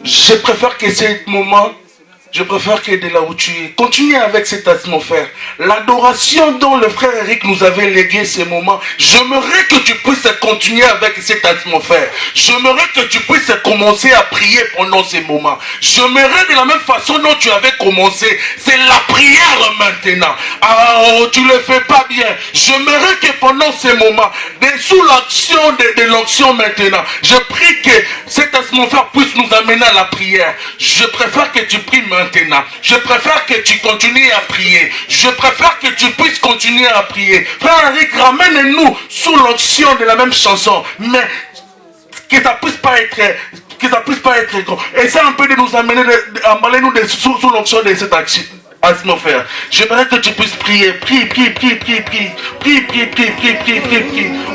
Je préfère que ce moment, je préfère que de là où tu es, continue avec cette atmosphère. L'adoration dont le frère Eric nous avait légué ces moments, j'aimerais que tu puisses continuer avec cette atmosphère. J'aimerais que tu puisses commencer à prier pendant ces moments. J'aimerais de la même façon dont tu avais commencé, c'est la prière maintenant. Ah, oh, tu ne le fais pas bien. J'aimerais que pendant ces moments, sous l'action de l'onction maintenant, je prie que cette atmosphère puisse nous amener à la prière. Je préfère que tu pries maintenant. Je préfère que tu continues à prier. Je préfère que tu puisses continuer à prier. Frère Eric, ramène-nous sous l'onction de la même chanson. Mais que ça puisse pas être... Que ça puisse pas être... Essaie un peu de nous amener, emballer-nous sous l'onction de cette action. Atmosphère. J'aimerais que tu puisses prier. Prie.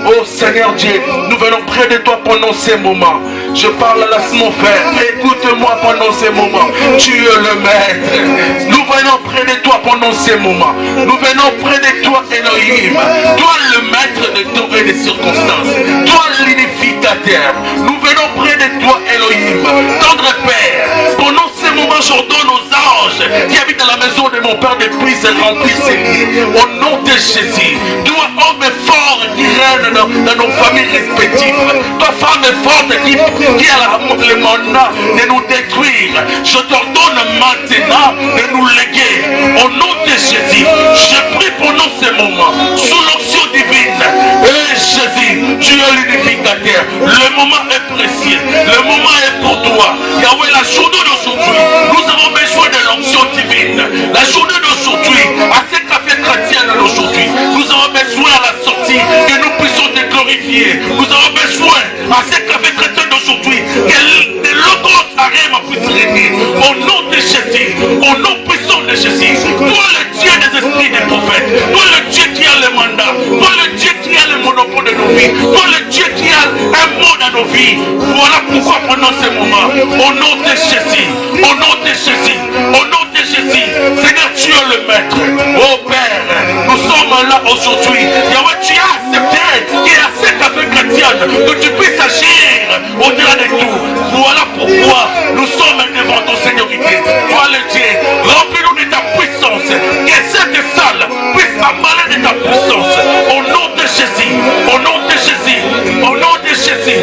Oh Seigneur Dieu, nous venons près de toi pendant ces moments. Je parle à l'atmosphère. Écoute-moi pendant ces moments. Tu es le maître. Nous venons près de toi pendant ces moments. Nous venons près de toi, Elohim. Toi le maître de temps et des circonstances. Toi l'unificateur. Nous venons près de toi, Elohim. Tendre Père. Pendant ces moments, j'ordonne aux anges qui habitent à la maison de mon Père de puisse remplir ses lits. Au nom de Jésus. Toi, homme fort qui règne dans nos familles respectives. Toi, femme forte qui a le mandat de nous détruire. Je t'ordonne maintenant de nous léguer. Au nom de Jésus. Je prie pendant ces moments. Sous l'onction divine. Et Jésus, tu es l'unificateur. Le moment est précieux. Le moment est pour toi. Yahweh, la journée d'aujourd'hui, nous avons besoin de l'onction divine. La journée d'aujourd'hui, à ce café chrétien d'aujourd'hui, nous avons besoin à la sortie que nous puissions te glorifier. Nous avons besoin à ce café chrétien d'aujourd'hui que l'autre arrêt puisse régner. Au nom de Jésus, au nom puissant de Jésus, toi le Dieu des esprits des prophètes, toi le Dieu qui a le mandat, toi le Dieu qui a le monopole de nos vies, toi le Dieu qui a un mot dans nos vies. Voilà pourquoi pendant ces moments, au nom de Jésus, au nom de Jésus, au nom de Jésus, Seigneur, tu es le maître. Oh Père, nous sommes là aujourd'hui. Yahweh, tu as accepté qu'il y a cette affaire chrétienne, que tu puisses agir au-delà de tout. Voilà pourquoi nous sommes devant ton Seigneurie. Toi le Dieu, remplis-nous de ta puissance. Que cette salle puisse emballer de ta puissance. Au nom de Jésus, au nom de Jésus, au nom de Jésus.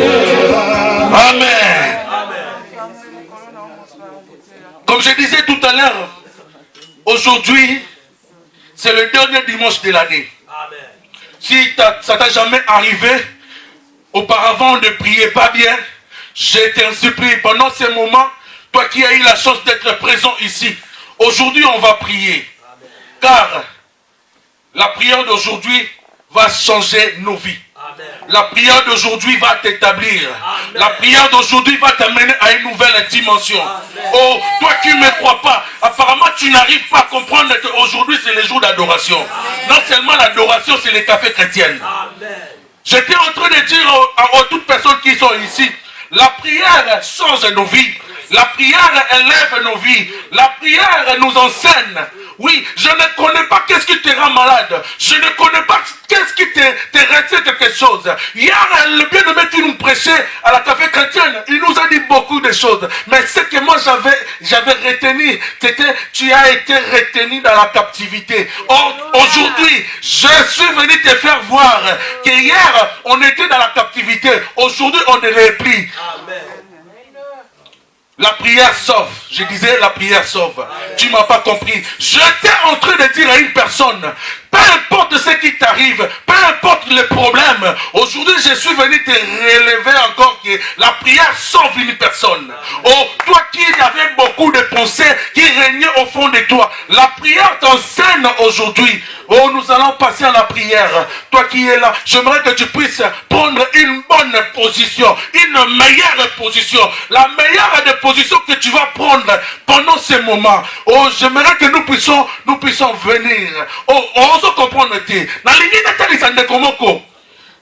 Amen. Comme je disais tout à l'heure, aujourd'hui, c'est le dernier dimanche de l'année. Si ça t'a jamais arrivé, auparavant de prier pas bien, je t'en supplie, pendant ces moments, toi qui as eu la chance d'être présent ici, aujourd'hui on va prier. Car la prière d'aujourd'hui va changer nos vies. La prière d'aujourd'hui va t'établir. La prière d'aujourd'hui va t'amener à une nouvelle dimension. Oh, toi qui ne me crois pas, apparemment tu n'arrives pas à comprendre qu'aujourd'hui c'est le jour d'adoration. Non seulement l'adoration, c'est les cafés chrétiens. J'étais en train de dire à toutes personnes qui sont ici, la prière change nos vies. La prière élève nos vies. La prière nous enseigne. Oui, je ne connais pas qu'est-ce qui te rend malade. Je ne connais pas qu'est-ce qui te retient quelque chose. Hier, le bien-aimé qui nous prêchait à la café chrétienne, il nous a dit beaucoup de choses. Mais ce que moi j'avais retenu, c'était tu as été retenu dans la captivité. Aujourd'hui, je suis venu te faire voir que hier, on était dans la captivité. Aujourd'hui, on ne l'est plus. Amen. La prière sauve. Je disais la prière sauve. Tu ne m'as pas compris. J'étais en train de dire à une personne, peu importe ce qui t'arrive, peu importe les problèmes, aujourd'hui je suis venu te relever encore que la prière sauve une personne. Oh, toi qui avais beaucoup de pensées qui régnaient au fond de toi, la prière t'enseigne aujourd'hui. Oh, nous allons passer à la prière. Toi qui es là, j'aimerais que tu puisses prendre une bonne position, une meilleure position, la meilleure des positions que tu vas prendre pendant ces moments. Oh, j'aimerais que nous puissions venir. Oh, on se comprend. Na lingine tali sande komoko.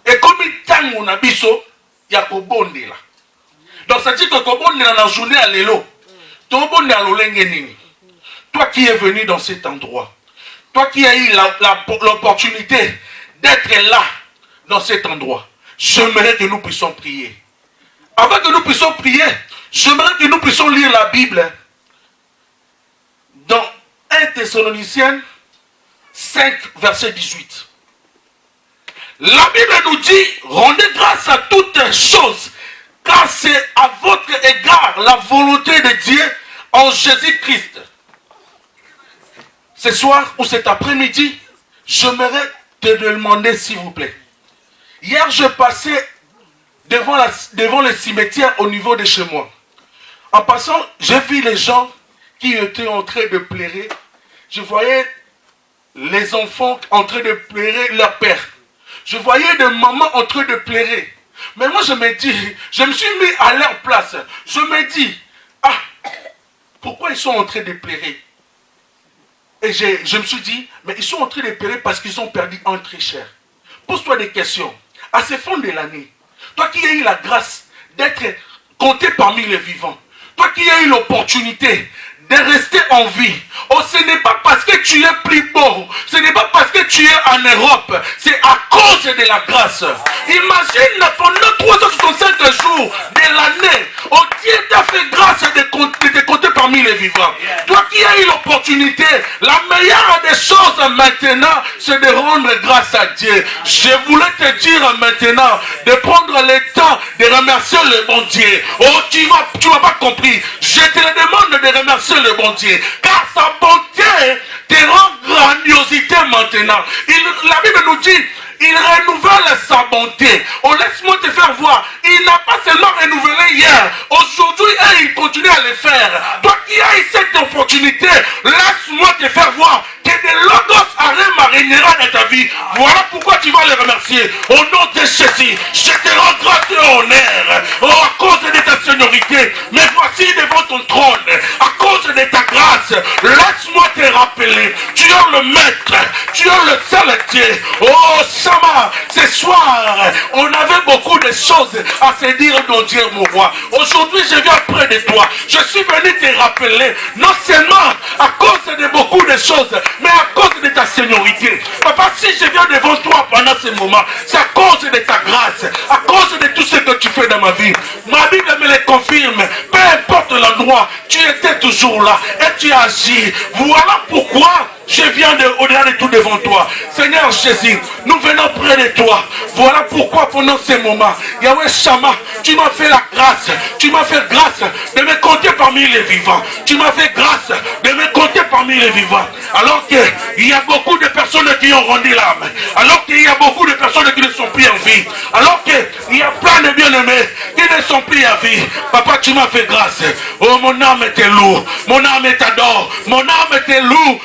Et comme tangu na biso ya kobondela. Donc ça dit que kobondela na journée à l'élo. Ton bonde à l'olenge nini. Toi qui es venu dans cet endroit. Toi qui as eu l'opportunité d'être là, dans cet endroit, j'aimerais que nous puissions prier. avant que nous puissions prier, j'aimerais que nous puissions lire la Bible dans 1 Thessaloniciens 5, verset 18. La Bible nous dit, rendez grâce à toutes choses, car c'est à votre égard la volonté de Dieu en Jésus-Christ. Ce soir ou cet après-midi, j'aimerais te demander s'il vous plaît. Hier, je passais devant le cimetière au niveau de chez moi. En passant, j'ai vu les gens qui étaient en train de pleurer. Je voyais les enfants en train de pleurer leur père. Je voyais des mamans en train de pleurer. Mais moi, je me suis mis à leur place. Je me dis, ah, pourquoi ils sont en train de pleurer? Et je me suis dit, mais ils sont en train de pleurer parce qu'ils ont perdu un très cher. Pose-toi des questions. À ce fond de l'année, toi qui as eu la grâce d'être compté parmi les vivants, toi qui as eu l'opportunité de rester en vie, oh, ce n'est pas parce que tu es plus beau, ce n'est pas parce que tu es en Europe, c'est à cause de la grâce. Imagine pendant 365 jours de l'année, oh, Dieu t'a fait grâce de te compter parmi les vivants. Toi qui as eu l'opportunité, la meilleure des choses maintenant, c'est de rendre grâce à Dieu. Je voulais te dire maintenant de prendre le temps de remercier le bon Dieu. Oh, tu n'as pas compris. Je te le demande de remercier le bon Dieu, car sa bonté te rend grandiosité maintenant. La Bible nous dit, il renouvelle sa bonté. Oh, laisse-moi te faire voir. Il n'a pas seulement renouvelé hier. Aujourd'hui, il continue à le faire. Toi qui as eu cette opportunité, laisse-moi te faire voir que des logos arrêts marinera dans ta vie. Voilà pourquoi tu vas les remercier. Au nom de Jésus, je te rends grâce et honneur. Oh, à cause de ta seniorité. Mais voici devant ton trône. À cause de ta grâce, laisse-moi te rappeler. Tu es le maître. Tu es le seul Dieu. Oh, Sama, ce soir, on avait beaucoup de choses à se dire, mon Dieu, mon roi. Aujourd'hui, je viens près de toi. Je suis venu te rappeler, non seulement à cause de beaucoup de choses, mais à cause de ta seniorité. Papa, si je viens devant toi pendant ce moment, c'est à cause de ta grâce, à cause de tout ce que tu fais dans ma vie. Ma Bible me le confirme. Peu importe l'endroit, tu étais toujours là et tu agis. Voilà pourquoi je viens au-delà de tout devant toi. Seigneur Jésus, nous venons près de toi. Voilà pourquoi pendant ces moments, Yahweh Shama, tu m'as fait la grâce. Tu m'as fait grâce de me compter parmi les vivants. Tu m'as fait grâce de me compter parmi les vivants. Alors qu'il y a beaucoup de personnes qui ont rendu l'âme. Alors qu'il y a beaucoup de personnes qui ne sont plus en vie. Alors qu'il y a plein de bien-aimés qui ne sont plus en vie. Papa, tu m'as fait grâce. Oh, mon âme te loue. Mon âme t'adore. Mon âme te loue.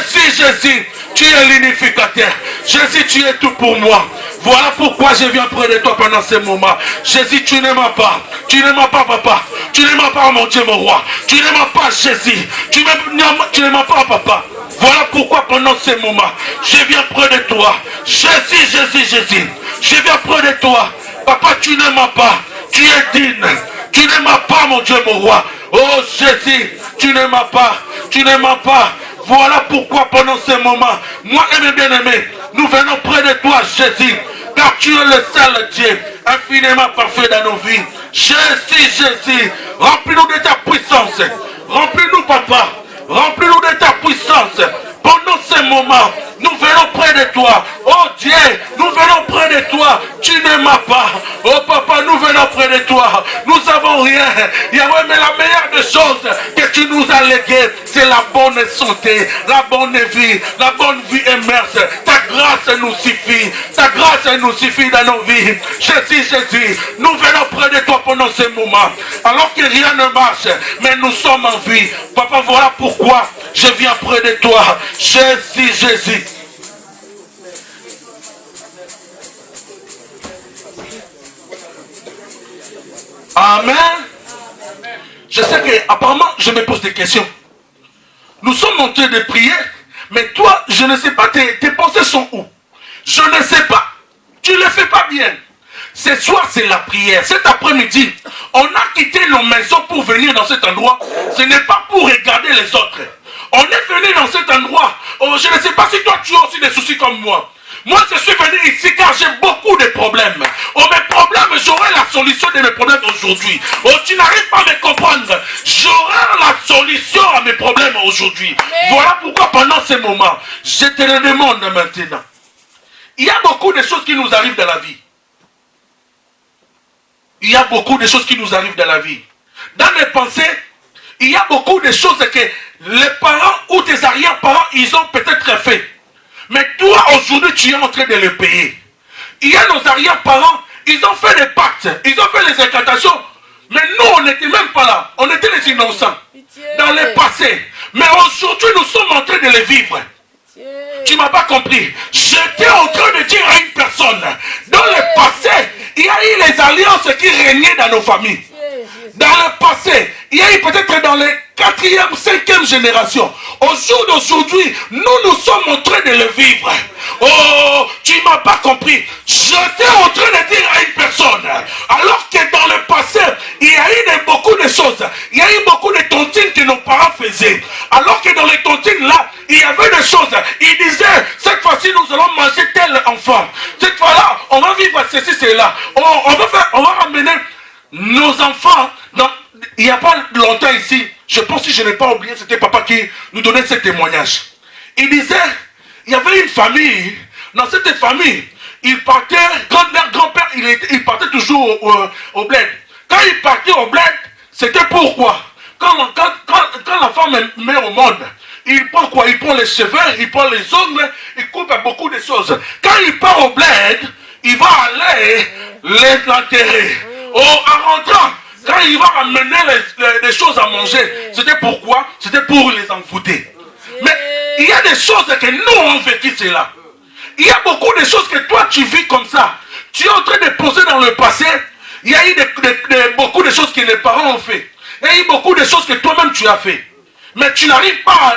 Jésus, tu es l'unificateur. Jésus, tu es tout pour moi. Voilà pourquoi je viens près de toi pendant ces moments. Jésus, tu ne m'as pas. Tu ne m'as pas, papa. Tu ne m'as pas, mon Dieu, mon roi. Tu ne m'as pas, Jésus. Tu ne m'as pas, papa. Voilà pourquoi pendant ces moments, je viens près de toi. Jésus. Je viens près de toi. Papa, tu ne m'as pas. Tu es digne. Tu ne m'as pas, mon Dieu, mon roi. Oh, Jésus, tu ne m'as pas. Tu ne m'as pas. Voilà pourquoi pendant ce moment, moi et mes bien-aimés, nous venons près de toi, Jésus, car tu es le seul Dieu, infiniment parfait dans nos vies. Jésus, remplis-nous de ta puissance. Remplis-nous, papa. Remplis-nous de ta puissance. Pendant ce moment, nous venons près de toi. Oh Dieu, nous venons près de toi. Tu ne m'as pas. Oh papa, nous venons près de toi. Nous n'avons rien. Yahweh, mais la meilleure des choses que tu nous as léguées, c'est la bonne santé, la bonne vie immerse. Ta grâce nous suffit. Ta grâce nous suffit dans nos vies. Jésus, nous venons près de toi pendant ce moment. Alors que rien ne marche, mais nous sommes en vie. Papa, voilà pourquoi je viens près de toi. Jésus. Amen. Je sais que apparemment je me pose des questions. Nous sommes en train de prier, mais toi, je ne sais pas, tes pensées sont où? Je ne sais pas. Tu ne le fais pas bien. Ce soir, c'est la prière. Cet après-midi, on a quitté nos maisons pour venir dans cet endroit. Ce n'est pas pour regarder les autres. On est venu dans cet endroit. Oh, je ne sais pas si toi tu as aussi des soucis comme moi. Moi, je suis venu ici car j'ai beaucoup de problèmes. Oh, mes problèmes, j'aurai la solution de mes problèmes aujourd'hui. Oh, tu n'arrives pas à me comprendre. J'aurai la solution à mes problèmes aujourd'hui. Voilà pourquoi pendant ce moment, je te le demande maintenant. Il y a beaucoup de choses qui nous arrivent dans la vie. Il y a beaucoup de choses qui nous arrivent dans la vie. Dans mes pensées, il y a beaucoup de choses que les parents ou tes arrière-parents, ils ont peut-être fait. Mais toi, aujourd'hui, tu es en train de le payer. Il y a nos arrière-parents, ils ont fait des pactes, ils ont fait les incantations. Mais nous, on n'était même pas là. On était les innocents. Dans le passé. Mais aujourd'hui, nous sommes en train de les vivre. Tu ne m'as pas compris. J'étais en train de dire à une personne, dans le passé, il y a eu les alliances qui régnaient dans nos familles. Dans le passé, il y a eu peut-être dans les 4e, 5e génération. Au jour d'aujourd'hui, nous sommes en train de le vivre. Oh, tu ne m'as pas compris. J'étais en train de dire à une personne, alors que dans le passé, il y a eu beaucoup de choses. Il y a eu beaucoup de tontines que nos parents faisaient. Alors que dans les tontines là, il y avait des choses. Ils disaient, cette fois-ci, nous allons manger tel enfant. Cette fois-là, on va vivre ceci, cela. On va ramener nos enfants. Il n'y a pas longtemps ici, je pense que je n'ai pas oublié, c'était papa qui nous donnait ce témoignage. Il disait, il y avait une famille, dans cette famille, il partait, grand-mère, grand-père, il partait toujours au bled. Quand il partait au bled, c'était pourquoi? Quand la femme met au monde, il prend quoi? Il prend les cheveux, il prend les ongles, il coupe beaucoup de choses. Quand il part au bled, il va aller l'enterrer. Oh, en rentrant, quand il va ramener les choses à manger, c'était pourquoi? C'était pour les envoûter. Mais il y a des choses que nous on vécu cela. Il y a beaucoup de choses que toi tu vis comme ça. Tu es en train de poser dans le passé. Il y a eu beaucoup de choses que les parents ont fait. Il y a eu beaucoup de choses que toi-même tu as fait. Mais tu n'arrives pas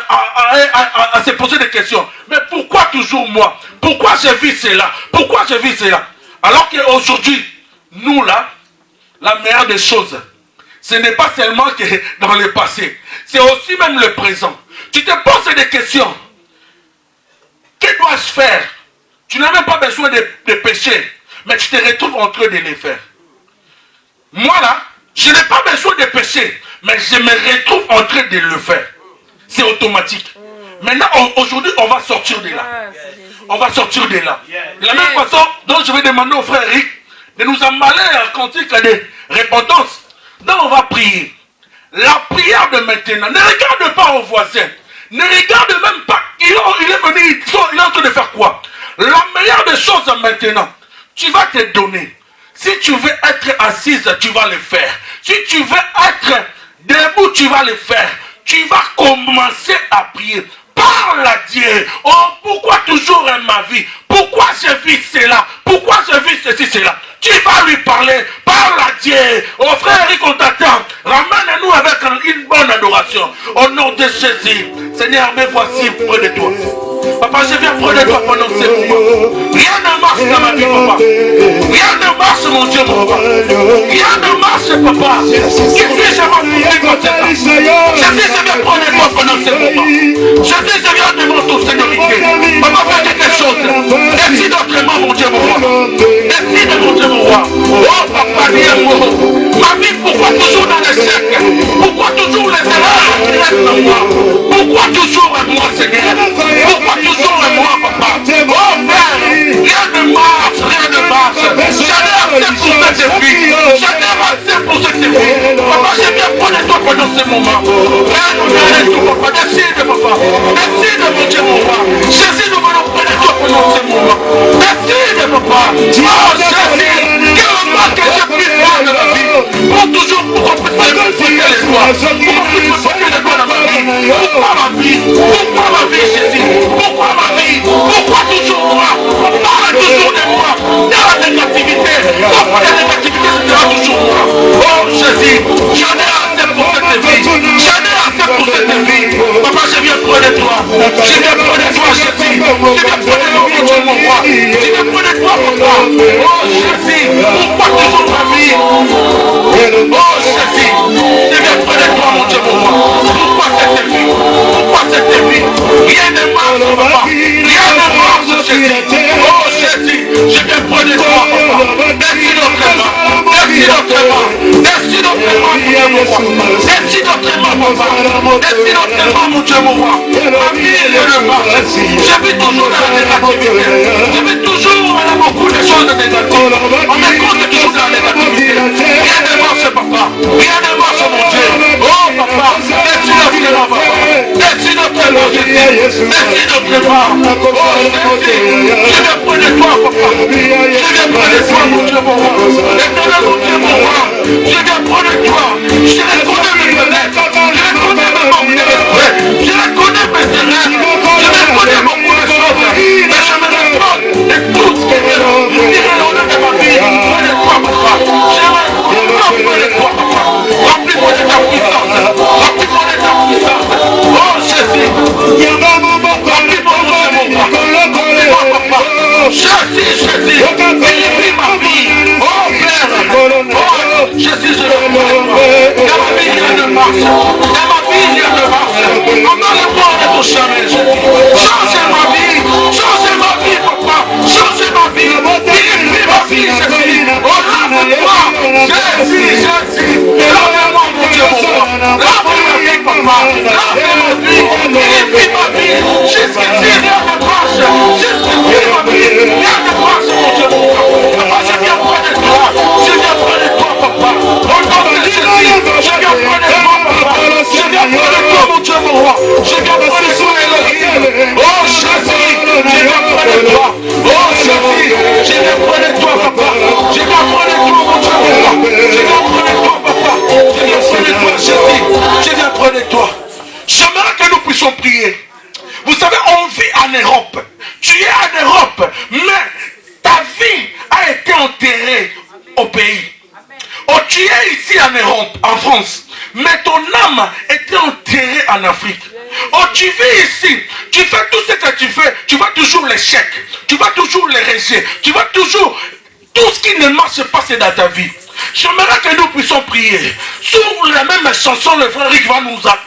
à se poser des questions. Mais pourquoi toujours moi? Pourquoi je vis cela? Pourquoi je vis cela? Alors qu'aujourd'hui, nous là, la meilleure des choses, ce n'est pas seulement que dans le passé, c'est aussi même le présent. Tu te poses des questions. Que dois-je faire? Tu n'as même pas besoin de pécher, mais tu te retrouves en train de les faire. Moi là, je n'ai pas besoin de pécher, mais je me retrouve en train de le faire. C'est automatique. Maintenant, aujourd'hui, on va sortir de là. On va sortir de là. De la même façon dont je vais demander au frère Eric de nous emballer un cantique de repentance. Donc on va prier. La prière de maintenant. Ne regarde pas au voisin. Ne regarde même pas. Il est venu, il est en train de faire quoi? La meilleure des choses maintenant, tu vas te donner. Si tu veux être assise, tu vas le faire. Si tu veux être debout, tu vas le faire. Tu vas commencer à prier. Parle à Dieu. Oh, pourquoi toujours ma vie? Pourquoi je vis cela? Pourquoi je vis ceci, cela? Tu vas lui parler. Parle à Dieu. Oh frère Eric, on t'attend. Ramène-nous avec une bonne adoration. Au nom de Jésus. Seigneur, me voici près de toi. Papa, je viens près de toi pendant ce moment. Rien ne marche dans ma vie, papa. Rien ne marche, mon Dieu, mon roi. Rien ne marche, papa. Qu'est-ce que je vais faire comme ça? Jésus, je viens près de toi pendant ce moment. Jésus, je viens devant ton Seigneurie. Papa, fais quelque chose. Décide autrement, mon Dieu, mon roi. Décide, mon Dieu, mon roi. Oh, papa, dis-moi. Ma vie, pourquoi toujours dans l'échec? Pourquoi toujours les erreurs qui restent en moi? Pourquoi toujours à moi, Seigneur? Pourquoi toujours à moi, papa? Oh, Père, rien ne marche, rien ne marche. J'en ai assez pour cette vie. J'en ai assez pour cette vie. Papa, je viens prendre toi pendant ce moment. Père, nous arrêtons, papa. Décide, papa. Décide, mon Dieu, mon roi. Jésus, nous venons prendre toi pendant ce moment. Décide, papa. Oh, Jésus, quel mal que je puisse faire de ma vie. Pour toujours, pour qu'on puisse me porter les doigts. Pour qu'on puisse me porter les doigts dans ma vie. Pourquoi ma vie? Pourquoi ma vie, Jésus? Pourquoi ma vie? Pourquoi toujours moi? On parle toujours de moi. Dans la négativité. Pourquoi la négativité sera toujours moi? Oh Jésus, j'en ai assez pour cette vie. J'en ai assez pour cette vie. Papa, je viens près de toi. Je viens près de toi, Jésus. Je viens près de toi, mon Dieu, mon roi. Je viens près de toi, papa. Oh Jésus, pourquoi toujours ma vie? Oh Jésus, je viens près de toi, mon Dieu, mon roi. Pourquoi cette vie? Pourquoi cette vie? Rien ne marche, papa. Rien ne marche, Jésus. Oh papa. Merci tellement, mon Dieu, mon roi. Ma vie, elle est le marche. Je vis toujours dans la négativité. Je vis toujours dans beaucoup de choses négatives. On me compte toujours dans la négativité. Rien ne marche, papa. Rien ne marche, mon Dieu. Oh, papa. Merci notre papa. Merci notre Jésus. Merci notre mort. Oh, merci. Je viens près de toi, papa. Je viens près de toi, mon Dieu, mon roi. Éternel, mon Dieu, mon roi. Je viens près de toi. Je reconnais mes faiblesses. Je reconnais mes manques de respect. Je reconnais mes erreurs. Je reconnais beaucoup de choses. Mais je me réponds de tout ce qui est l'honneur de ma vie. Près de toi, papa. Je me réponds près de toi, papa. Remplis-moi de ta puissance. Remplis-moi de ta puissance. Oh, Jésus. Remplis-moi de mon papa. Jésus. Purifie ma vie. Oh, Père. Oh, Jésus, je le prie. Dans ma vie, il y a de marche. Dans ma vie, il y a de marche. Pendant le monde de ton chemin, Jésus. Change ma vie. Change ma vie, papa. Change ma vie. Purifie ma vie, Jésus. Oh, lave-toi. Jésus. Lave-moi, mon Dieu, mon roi. Lave ma vie, papa. Lave ma vie. Purifie ma vie. Jusqu'ici, rien ne marche. Jusqu'ici, ma vie. Rien ne marche, mon Dieu, mon roi. Papa, je viens près de toi. Je viens près de toi, papa. Au nom de Jésus, je viens près de toi, papa. Je viens près de toi, mon Dieu, mon roi. Je viens près de toi, Elohim. Oh, Jésus, je viens près de toi. Oh, Jésus, je viens près de toi, papa. Je viens près de toi, mon Dieu, mon roi. Je viens près de toi, papa. Je viens près de toi, Jésus. Je viens près de toi. J'aimerais que nous puissions prier. Vous savez, on vit en Europe. Tu es en Europe, mais ta vie a été enterrée au pays. Oh, tu es ici en Europe, en France, mais ton âme était enterrée en Afrique. Oh, tu vis ici, tu fais tout ce que tu fais, tu vas toujours l'échec, tu vas toujours les rejets, tu vas toujours... Tout ce qui ne marche pas, c'est dans ta vie. J'aimerais que nous puissions prier. Sur la même chanson, le frère Rick va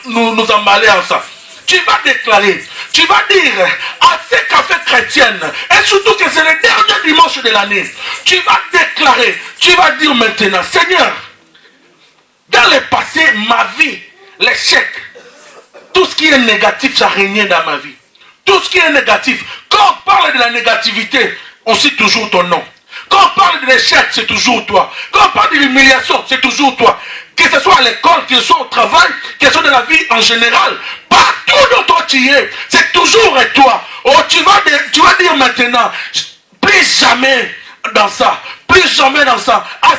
nous emballer en ça. Tu vas déclarer, tu vas dire à ces cafés chrétiennes, et surtout que c'est le dernier dimanche de l'année, tu vas déclarer, tu vas dire maintenant, Seigneur, dans le passé, ma vie, l'échec, tout ce qui est négatif, ça régnait dans ma vie. Tout ce qui est négatif, quand on parle de la négativité, on cite toujours ton nom. Quand on parle de l'échec, c'est toujours toi. Quand on parle de l'humiliation, c'est toujours toi. Que ce soit à l'école, que ce soit au travail, que ce soit dans la vie en général, partout où toi tu es, c'est toujours toi. Oh, tu vas dire maintenant, plus jamais dans ça, plus jamais dans ça. À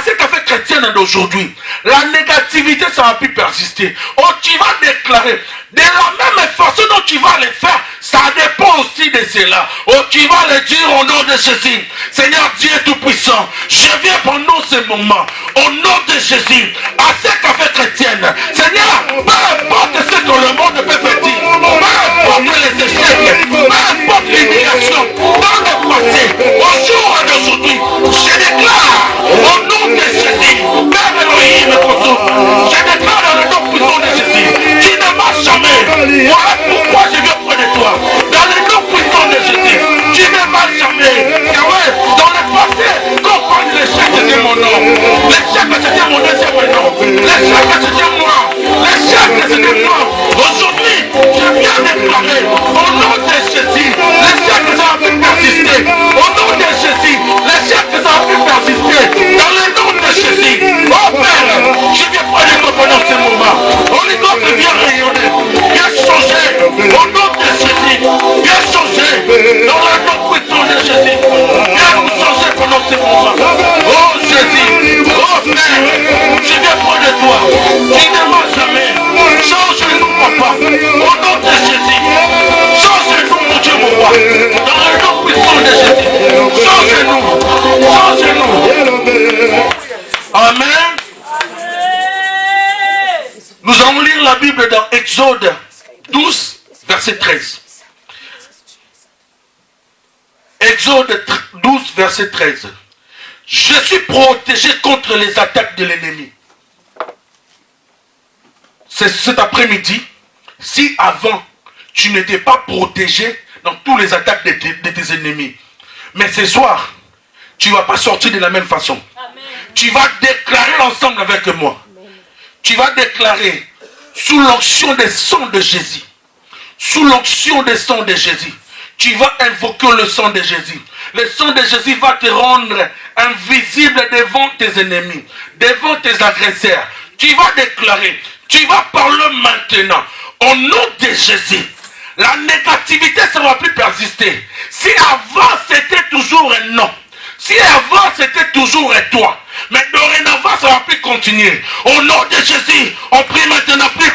ces cafés chrétiens d'aujourd'hui, la négativité, ça va plus persister. Oh, tu vas déclarer, de la même façon dont tu vas le faire, ça dépend aussi de cela. Oh, tu vas le dire au nom de Jésus. Seigneur Dieu Tout-Puissant, je viens pendant ce moment, au nom de Jésus, à ces cafés chrétiennes. Seigneur, peu importe ce que le monde peut faire dire, peu importe les échecs, peu importe l'humiliation, dans le passé, au jour d'aujourd'hui, je déclare, au nom de Jésus, Père Elohim, je déclare dans le nom puissant de Jésus, tu ne marches jamais. Voilà pourquoi je viens près de toi. Dans le nom puissant de Jésus, tu ne marches jamais. Yahweh, dans le passé, quand on parle de l'échec, c'était mon nom. L'échec, c'était mon deuxième nom. L'échec, c'était moi. L'échec, c'était moi. Aujourd'hui, je viens déclarer, au nom de Jésus, l'échec, ça va plus persister. Au nom de Jésus, l'échec, ça va plus persister. Dans le nom de Jésus, oh Père, je viens près de toi pendant ce moment. Holy Ghost, viens rayonner, viens changer. Au nom de Jésus, viens changer. Dans le nom puissant de Jésus, viens nous changer pendant ce moment. Oh Jésus, oh Père, je viens près de toi. Tu ne m'as jamais. Change-nous, papa. Au nom de Jésus, change-nous, mon Dieu, mon roi. Dans le nom puissant de Jésus, change-nous. Change-nous. Amen. Nous allons lire la Bible dans Exode 12, verset 13. Exode 12, verset 13. Je suis protégé contre les attaques de l'ennemi. C'est cet après-midi, si avant tu n'étais pas protégé dans toutes les attaques de tes ennemis, mais ce soir, tu ne vas pas sortir de la même façon. Amen. Tu vas déclarer l'ensemble avec moi. Amen. Tu vas déclarer sous l'onction des sangs de Jésus, sous l'onction des sangs de Jésus, tu vas invoquer le sang de Jésus. Le sang de Jésus va te rendre invisible devant tes ennemis, devant tes agresseurs. Tu vas déclarer, tu vas parler maintenant, au nom de Jésus. La négativité ne va plus persister. Si avant c'était toujours un non, si avant c'était toujours un toi, mais dorénavant ça ne va plus continuer. Au nom de Jésus, on prie maintenant, prie.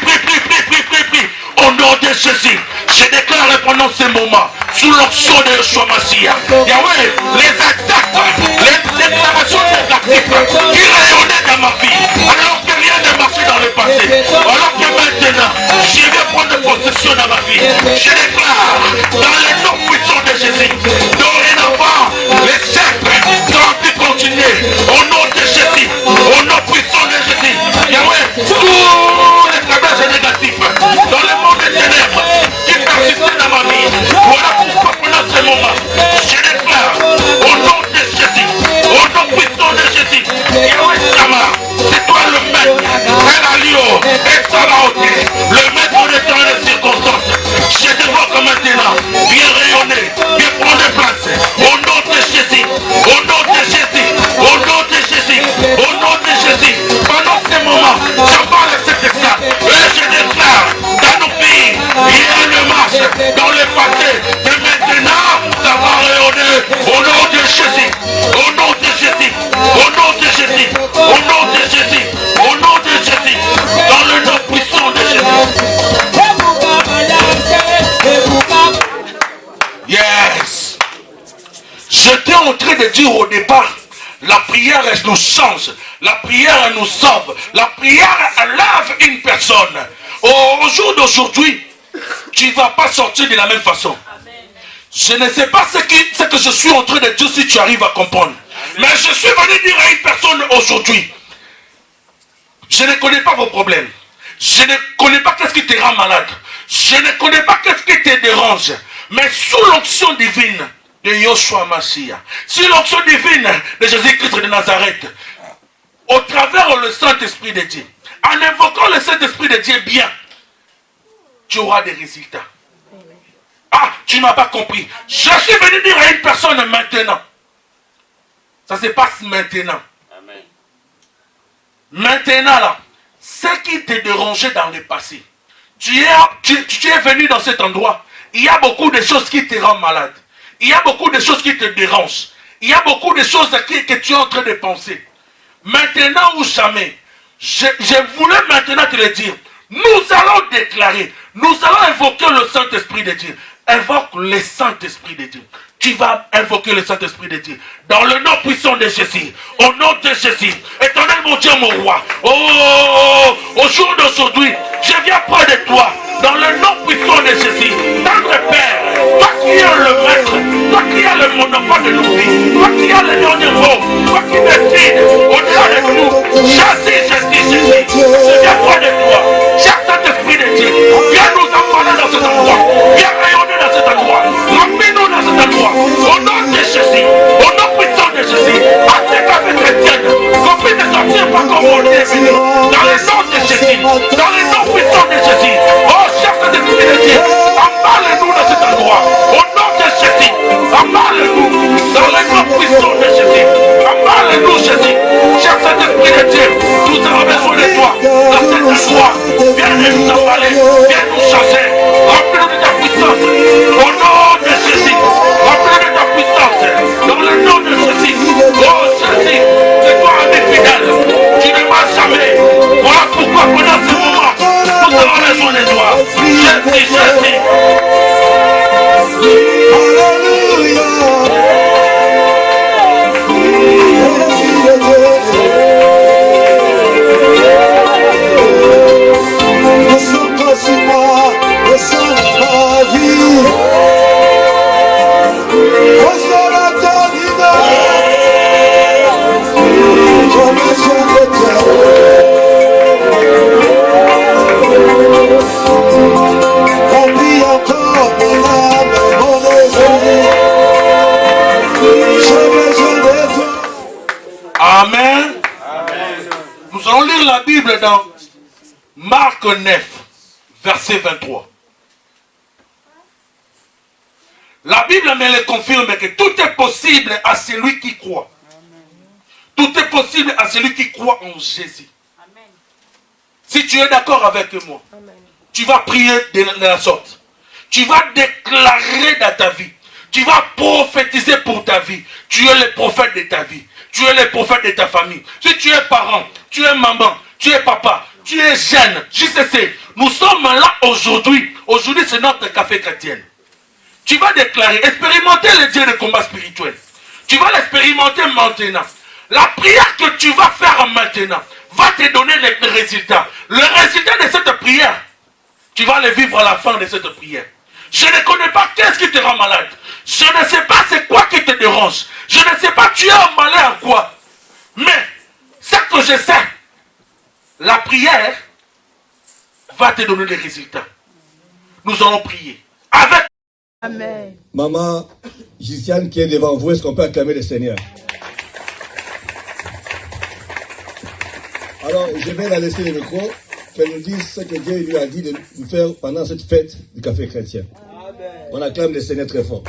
Au nom de Jésus, je déclare pendant ce moment, sous l'onction de Yeshua Mashiach, Yahweh, les attaques, les déclarations négatives qui rayonnaient dans ma vie, alors que rien n'a marché dans le passé, alors que maintenant, je vais prendre possession dans ma vie. Je déclare, dans le nom puissant de Jésus, dorénavant, les cercles ne vont plus continuer. Au nom de Jésus, au nom puissant de Jésus, Yahweh, tous les faiblesses négatives dans le monde des ténèbres qui persistaient dans ma vie. Voilà pourquoi pendant ce moment, je déclare au nom de Jésus, au nom puissant de Jésus, Yahweh Sama, c'est toi le maître, El Alio, et Sabaoté, le maître de temps et des circonstances. Je te vois comme maintenant, viens rayonner, viens prendre place, au nom de Jésus, au nom de Jésus, au nom de Jésus, au nom de Jésus. Pendant ce moment, j'embarque cette salle et je déclare dans nos vies, il y a une marche dans le passé, mais maintenant, ça va rayonner au nom de Jésus, au nom de Jésus, au nom de Jésus, au nom de Jésus, au nom de Jésus, dans le nom puissant de Jésus. Yes. J'étais en train de dire au départ, la prière elle nous change, la prière elle nous sauve, la prière elle lave une personne. Au jour d'aujourd'hui, tu ne vas pas sortir de la même façon. Je ne sais pas ce que je suis en train de dire si tu arrives à comprendre. Mais je suis venu dire à une personne aujourd'hui, je ne connais pas vos problèmes. Je ne connais pas qu'est-ce qui te rend malade. Je ne connais pas qu'est-ce qui te dérange. Mais sous l'onction divine de Yeshua Mashiach, sous l'onction divine de Jésus-Christ de Nazareth, au travers le Saint-Esprit de Dieu, en invoquant le Saint-Esprit de Dieu bien, tu auras des résultats. Ah, tu ne m'as pas compris. Je suis venu dire à une personne maintenant. Ça se passe maintenant. Amen. Maintenant là, ce qui te dérangeait dans le passé, tu es venu dans cet endroit. Il y a beaucoup de choses qui te rendent malade. Il y a beaucoup de choses qui te dérangent. Il y a beaucoup de choses que tu es en train de penser. Maintenant ou jamais, je voulais maintenant te le dire. Nous allons déclarer, nous allons invoquer le Saint-Esprit de Dieu. Invoque le Saint-Esprit de Dieu. Tu vas invoquer le Saint-Esprit de Dieu. Dans le nom puissant de Jésus. Au nom de Jésus. Éternel mon Dieu, mon roi. Oh, au jour d'aujourd'hui, je viens près de toi. Dans le nom puissant de Jésus. Tendre Père. Toi qui es le maître. Toi qui as le monopole de nos vies. Toi qui as le dernier mot. Toi qui décides au-delà de nous. Jésus. Je viens près de toi. Cher Saint-Esprit de Dieu. Viens nous emmener dans cet endroit. Viens rayonner dans cet endroit. Remplis-nous dans cet endroit. Au nom de Jésus. Au nom puissant de Jésus. Assez qu'avec chrétienne. Qu'on puisse sortir par comme on est venu. Dans le nom de Jésus. Dans le nom puissant de Jésus. Oh, cher Saint-Esprit de Dieu. Emballe-nous dans cet endroit. Au nom de Jésus. Emballe-nous. Dans le nom puissant de Jésus. Emballe-nous, Jésus. Cher Saint-Esprit de Dieu. Nous avons besoin de toi. Dans cet endroit. Viens nous emballer. Viens nous changer. Remplis-nous de ta puissance. Au nom de Jésus. Remplis-nous de ta puissance. Dans le nom de Jésus. Oh Jésus. C'est toi un fidèle. Tu ne m'as jamais. Voilà pourquoi pendant ce moment, nous avons besoin de toi. Jésus. Descends sur ma vie. Marc 9, verset 23. La Bible me le confirme que tout est possible à celui qui croit. Tout est possible à celui qui croit en Jésus. Amen. Si tu es d'accord avec moi, amen, tu vas prier de la sorte. Tu vas déclarer dans ta vie. Tu vas prophétiser pour ta vie. Tu es le prophète de ta vie. Tu es le prophète de ta famille. Si tu es parent, tu es maman, tu es papa, tu es jeune, JCC. Nous sommes là aujourd'hui. Aujourd'hui, c'est notre café chrétien. Tu vas déclarer, expérimenter le Dieu de combat spirituel. Tu vas l'expérimenter maintenant. La prière que tu vas faire maintenant va te donner le résultat. Le résultat de cette prière, tu vas le vivre à la fin de cette prière. Je ne connais pas qu'est-ce qui te rend malade. Je ne sais pas c'est quoi qui te dérange. Je ne sais pas tu es emballé en quoi. Mais, ce que je sais, la prière va te donner les résultats. Nous allons prier. Avec... Amen. Maman Gisiane qui est devant vous, est-ce qu'on peut acclamer le Seigneur? Alors, je vais la laisser le micro, qu'elle nous dise ce que Dieu lui a dit de nous faire pendant cette fête du café chrétien. Amen. On acclame le Seigneur très fort.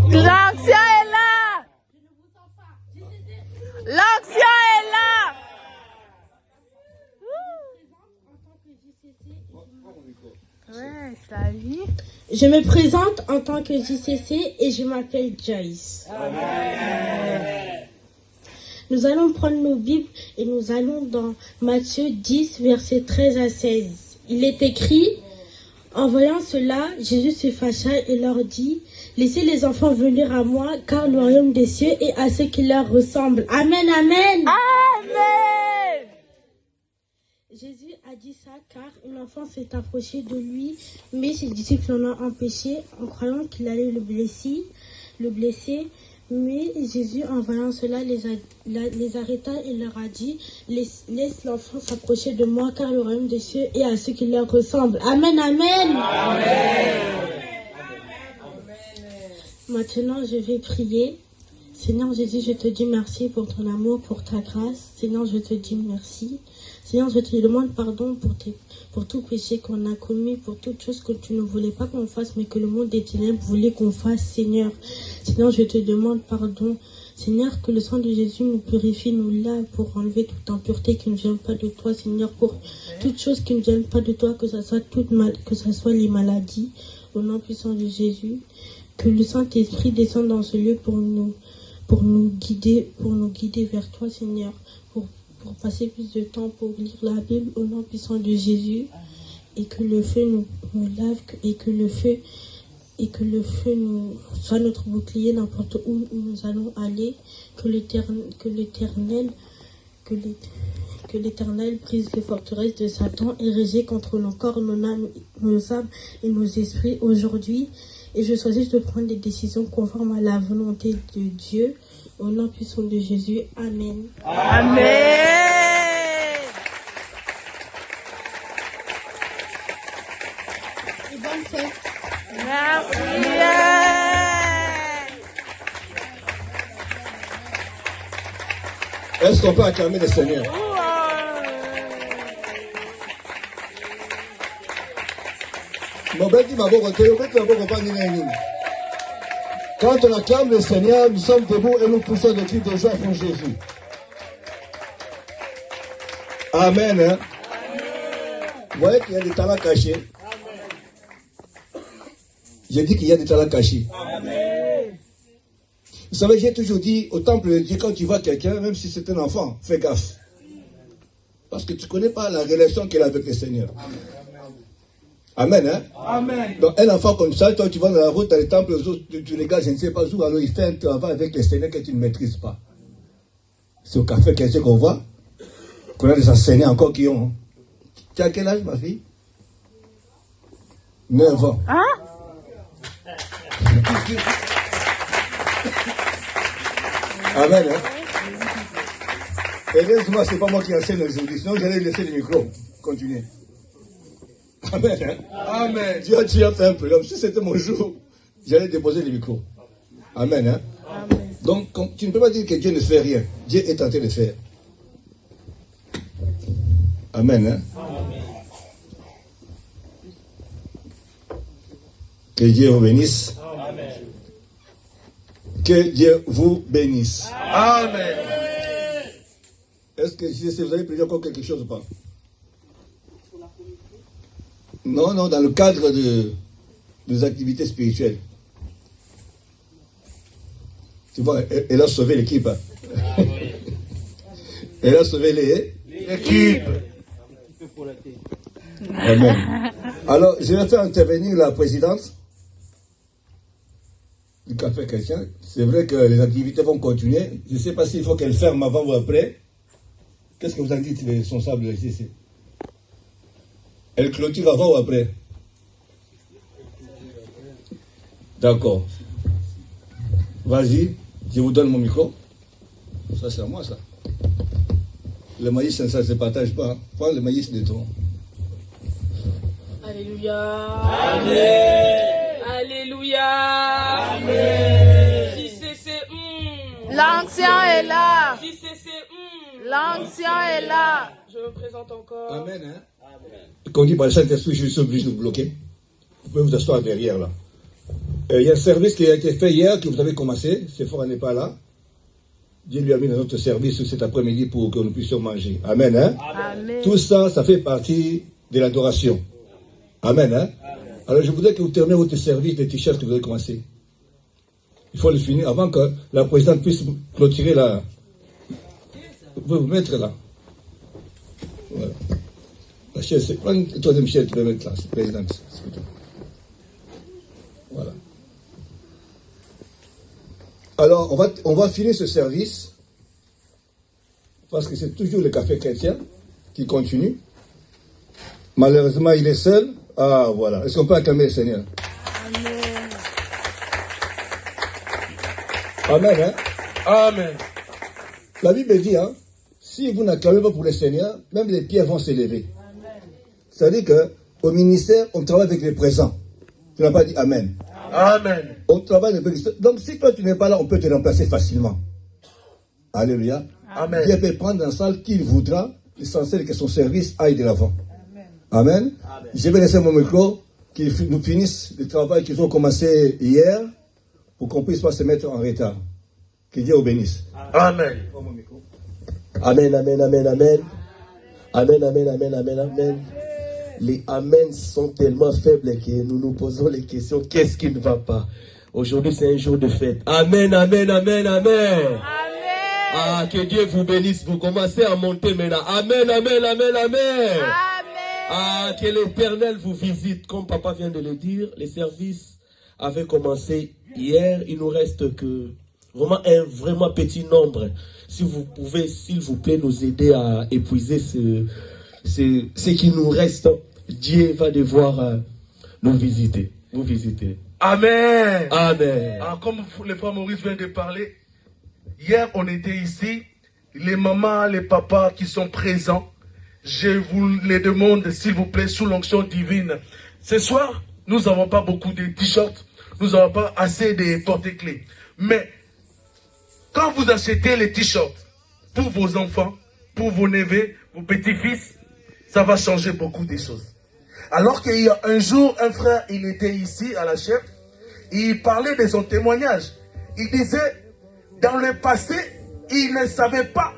L'ancien est là. L'ancien est là. Ouais, salut. Je me présente en tant que JCC et je m'appelle Joyce. Amen. Nous allons prendre nos Bibles et nous allons dans Matthieu 10, versets 13 à 16. Il est écrit, en voyant cela, Jésus se fâcha et leur dit, laissez les enfants venir à moi, car le royaume des cieux est à ceux qui leur ressemblent. Amen, amen. Amen. Jésus a dit ça car un enfant s'est approché de lui, mais ses disciples l'en ont empêché en croyant qu'il allait le blesser. Mais Jésus, en voyant cela, les arrêta et leur a dit, laisse l'enfant s'approcher de moi, car le royaume des cieux est à ceux qui leur ressemblent. Amen, amen. Amen. Maintenant, je vais prier. Seigneur Jésus, je te dis merci pour ton amour, pour ta grâce. Seigneur, je te dis merci. Seigneur, je te demande pardon pour tout péché qu'on a commis, pour toutes choses que tu ne voulais pas qu'on fasse, mais que le monde des ténèbres voulait qu'on fasse, Seigneur. Seigneur, je te demande pardon. Seigneur, que le sang de Jésus nous purifie, nous lave pour enlever toute impureté qui ne vient pas de toi, Seigneur, pour toutes choses qui ne viennent pas de toi, que ce soit les maladies, au nom puissant de Jésus. Que le Saint-Esprit descende dans ce lieu pour nous guider vers toi, Seigneur, pour passer plus de temps pour lire la Bible au nom puissant de Jésus, et que le feu nous lave, et que le feu nous soit notre bouclier n'importe où nous allons aller, que l'Éternel brise les forteresses de Satan érigées contre nos corps, nos âmes et nos esprits aujourd'hui. Et je choisis de prendre des décisions conformes à la volonté de Dieu. Au nom puissant de Jésus. Amen. Amen. Et bonne fête. Merci. Est-ce qu'on peut acclamer le Seigneur? Quand on acclame le Seigneur, nous sommes debout et nous poussons des cris de joie pour Jésus. Amen. Hein? Vous voyez qu'il y a des talents cachés. J'ai dit qu'il y a des talents cachés. Amen. Vous savez, j'ai toujours dit au temple de Dieu, quand tu vois quelqu'un, même si c'est un enfant, fais gaffe. Parce que tu ne connais pas la relation qu'il a avec le Seigneur. Amen, hein? Amen. Donc, un enfant comme ça, toi, tu vas dans la route, dans les temples, tu regardes, je ne sais pas où, alors il fait un travail avec le Seigneur que tu ne maîtrises pas. C'est au café chrétien qu'on voit, qu'on a des enseignants encore qui ont. Tu as quel âge, ma fille? 9 ans. Hein? Amen, hein? Heureusement, c'est pas moi qui enseigne aujourd'hui, sinon j'allais laisser le micro. Continuez. Amen. Hein? Amen. Dieu a fait un programme. Si c'était mon jour, j'allais déposer le micro. Amen. Hein? Amen. Donc, tu ne peux pas dire que Dieu ne fait rien. Dieu est en train de faire. Amen. Hein? Amen. Que Dieu vous bénisse. Amen. Que Dieu vous bénisse. Amen. Est-ce que vous avez prévu encore quelque chose ou pas? Non, non, dans le cadre des activités spirituelles. Tu vois, elle a sauvé l'équipe. Hein? Elle a sauvé l'équipe. Amen. Alors, je vais faire intervenir la présidente du café chrétien. C'est vrai que les activités vont continuer. Je ne sais pas s'il faut qu'elle ferme avant ou après. Qu'est-ce que vous en dites, les responsables de la CC? Elle clôture avant ou après? D'accord. Vas-y, je vous donne mon micro. Ça, c'est à moi, ça. Le maïs, ça ne se partage pas. Hein. Prends le maïs de ton. Alléluia. Amen. Alléluia. Amen. JCC. L'ancien est là. JCC. L'ancien est là. Je me présente encore. Amen. Hein? Amen. Quand on dit par le Saint-Esprit, je suis obligé de vous bloquer. Vous pouvez vous asseoir derrière là. Il y a un service qui a été fait hier, que vous avez commencé. Sephora n'est pas là. Dieu lui a mis dans notre service cet après-midi pour que nous puissions manger. Amen. Hein? Amen. Tout ça, ça fait partie de l'adoration. Amen. Hein? Amen. Alors je voudrais que vous terminiez votre service des t-shirts que vous avez commencé. Il faut le finir avant que la présidente puisse clôturer la... Vous pouvez vous mettre là. Voilà. La chaise, prends une troisième chaise, tu peux mettre là, c'est présidente. Voilà. Alors, on va finir ce service, parce que c'est toujours le café chrétien qui continue. Malheureusement, il est seul. Ah, voilà. Est-ce qu'on peut acclamer le Seigneur? Amen. Amen, hein? Amen. La Bible dit, hein, si vous n'acclamez pas pour le Seigneur, même les pierres vont s'élever. C'est-à-dire qu'au ministère, on travaille avec les présents. Tu n'as pas dit Amen. Amen. On travaille avec les présents. Donc, si toi, tu n'es pas là, on peut te remplacer facilement. Alléluia. Amen. Dieu peut prendre dans la salle qu'il voudra. L'essentiel est que son service aille de l'avant. Amen. Amen. Je vais laisser mon micro, qu'ils nous finissent le travail qu'ils ont commencé hier, pour qu'on puisse pas se mettre en retard. Que Dieu vous bénisse. Amen. Amen, amen, amen, amen. Amen, amen, amen, amen, amen. Les amens sont tellement faibles que nous nous posons les questions, qu'est-ce qui ne va pas? Aujourd'hui, c'est un jour de fête. Amen, amen, amen, amen. Amen. Ah, que Dieu vous bénisse. Vous commencez à monter maintenant. Amen, amen, amen, amen. Amen. Ah, que l'Éternel vous visite. Comme papa vient de le dire, les services avaient commencé hier. Il nous reste que vraiment un vraiment petit nombre. Si vous pouvez, s'il vous plaît, nous aider à épuiser ce qui nous reste, Dieu va devoir nous visiter. Vous visiter. Amen. Amen. Alors, comme le frère Maurice vient de parler, hier on était ici, les mamans, les papas qui sont présents, je vous les demande s'il vous plaît sous l'onction divine. Ce soir, nous n'avons pas beaucoup de t-shirts, nous n'avons pas assez de porte-clés. Mais quand vous achetez les t-shirts pour vos enfants, pour vos neveux, vos petits-fils, ça va changer beaucoup de choses. Alors qu'il y a un jour, un frère, il était ici à la chef, il parlait de son témoignage. Il disait, dans le passé, il ne savait pas.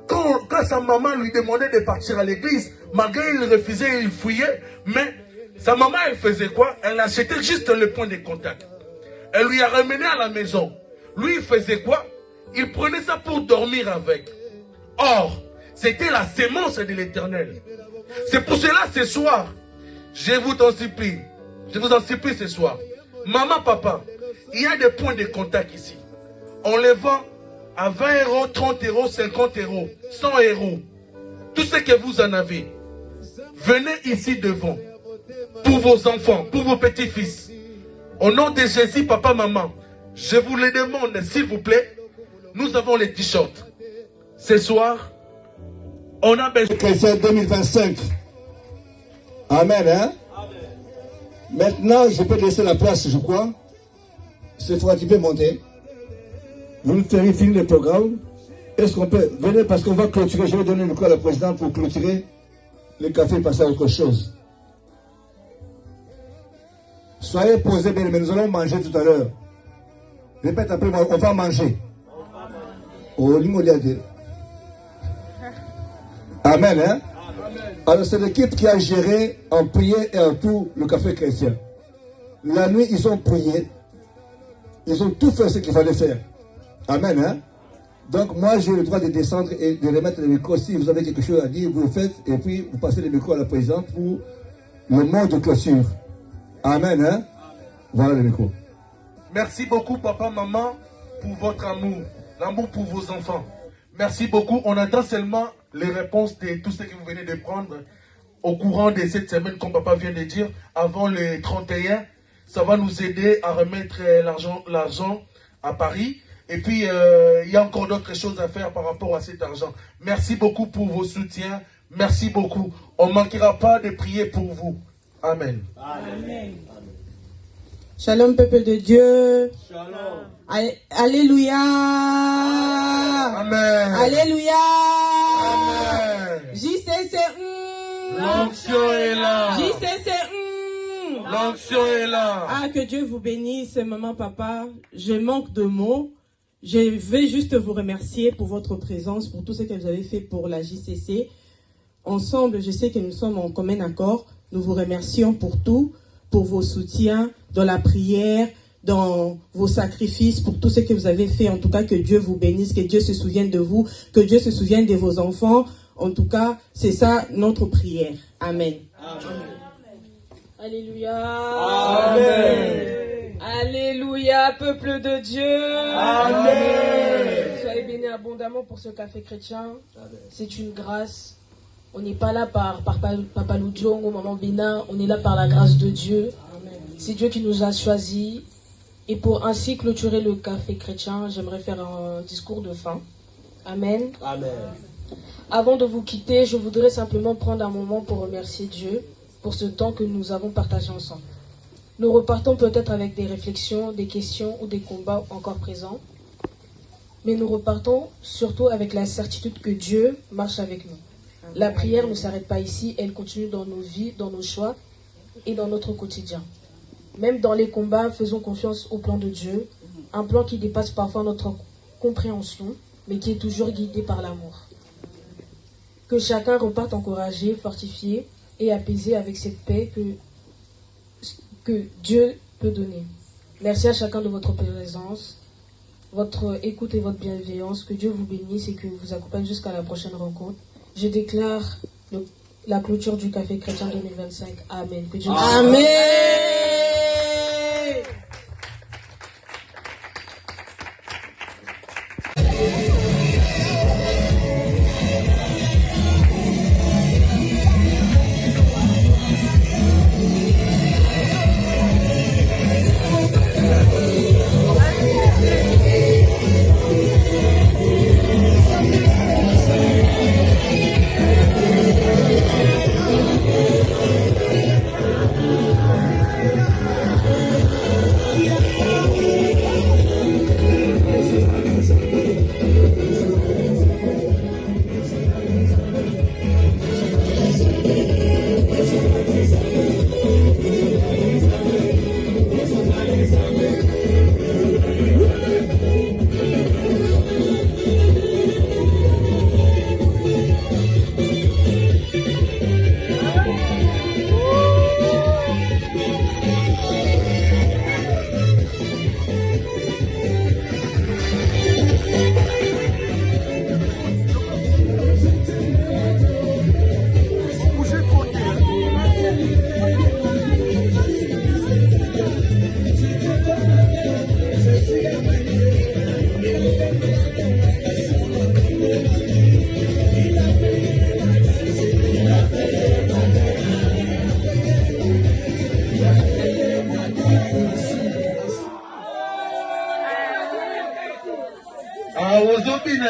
Quand sa maman lui demandait de partir à l'église, malgré il refusait, il fouillait, mais sa maman, elle faisait quoi? Elle achetait juste le point de contact. Elle lui a ramené à la maison. Lui, il faisait quoi? Il prenait ça pour dormir avec. Or, c'était la sémence de l'Éternel. C'est pour cela, ce soir, je vous en supplie ce soir. Maman, papa, il y a des points de contact ici. On les vend à 20 euros, 30 euros, 50 euros, 100 euros. Tout ce que vous en avez. Venez ici devant. Pour vos enfants, pour vos petits-fils. Au nom de Jésus, papa, maman, je vous les demande, s'il vous plaît, nous avons les t-shirts. Ce soir, on a besoin. Chrétien 2025. Amen, hein? Maintenant, je peux laisser la place, je crois. C'est fort, tu peux monter. Vous nous ferez finir le programme. Est-ce qu'on peut venir parce qu'on va clôturer. Je vais donner le micro à la présidente pour clôturer le café et passer à autre chose. Soyez posés bien, mais nous allons manger tout à l'heure. Répète après moi, on va manger. Oh, Amen, hein? Alors c'est l'équipe qui a géré en prière et en tout le café chrétien. La nuit, ils ont prié. Ils ont tout fait ce qu'il fallait faire. Amen, hein? Donc moi, j'ai le droit de descendre et de remettre le micro. Si vous avez quelque chose à dire, vous le faites. Et puis, vous passez le micro à la présidente pour le mot de clôture. Amen, hein? Voilà le micro. Merci beaucoup, papa, maman, pour votre amour. L'amour pour vos enfants. Merci beaucoup. On attend seulement les réponses de tout ce que vous venez de prendre au courant de cette semaine, comme papa vient de dire, avant le 31. Ça va nous aider à remettre l'argent à Paris. Et puis, il y a encore d'autres choses à faire par rapport à cet argent. Merci beaucoup pour vos soutiens. Merci beaucoup. On ne manquera pas de prier pour vous. Amen. Amen. Shalom, peuple de Dieu. Shalom. Alléluia. Amen. Alléluia. Amen. JCC. L'onction est là. JCC. L'onction est là. Ah, que Dieu vous bénisse, maman, papa. Je manque de mots. Je vais juste vous remercier pour votre présence, pour tout ce que vous avez fait pour la JCC. Ensemble, je sais que nous sommes en commun accord. Nous vous remercions pour tout, pour vos soutiens, dans la prière, dans vos sacrifices, pour tout ce que vous avez fait. En tout cas, que Dieu vous bénisse, que Dieu se souvienne de vous, que Dieu se souvienne de vos enfants. En tout cas, c'est ça notre prière. Amen. Amen. Alléluia. Amen. Alléluia, peuple de Dieu. Amen. Soyez bénis abondamment pour ce café chrétien. C'est une grâce. On n'est pas là par Papa Loudjong ou Maman Bina. On est là par la grâce de Dieu. C'est Dieu qui nous a choisis. Et pour ainsi clôturer le café chrétien, j'aimerais faire un discours de fin. Amen. Amen. Avant de vous quitter, je voudrais simplement prendre un moment pour remercier Dieu pour ce temps que nous avons partagé ensemble. Nous repartons peut-être avec des réflexions, des questions ou des combats encore présents. Mais nous repartons surtout avec la certitude que Dieu marche avec nous. La prière ne s'arrête pas ici, elle continue dans nos vies, dans nos choix et dans notre quotidien. Même dans les combats, faisons confiance au plan de Dieu, un plan qui dépasse parfois notre compréhension, mais qui est toujours guidé par l'amour. Que chacun reparte encouragé, fortifié et apaisé avec cette paix que Dieu peut donner. Merci à chacun de votre présence, votre écoute et votre bienveillance. Que Dieu vous bénisse et que vous accompagne jusqu'à la prochaine rencontre. Je déclare la clôture du Café Chrétien 2025. Amen. Que Dieu vous bénisse. Amen.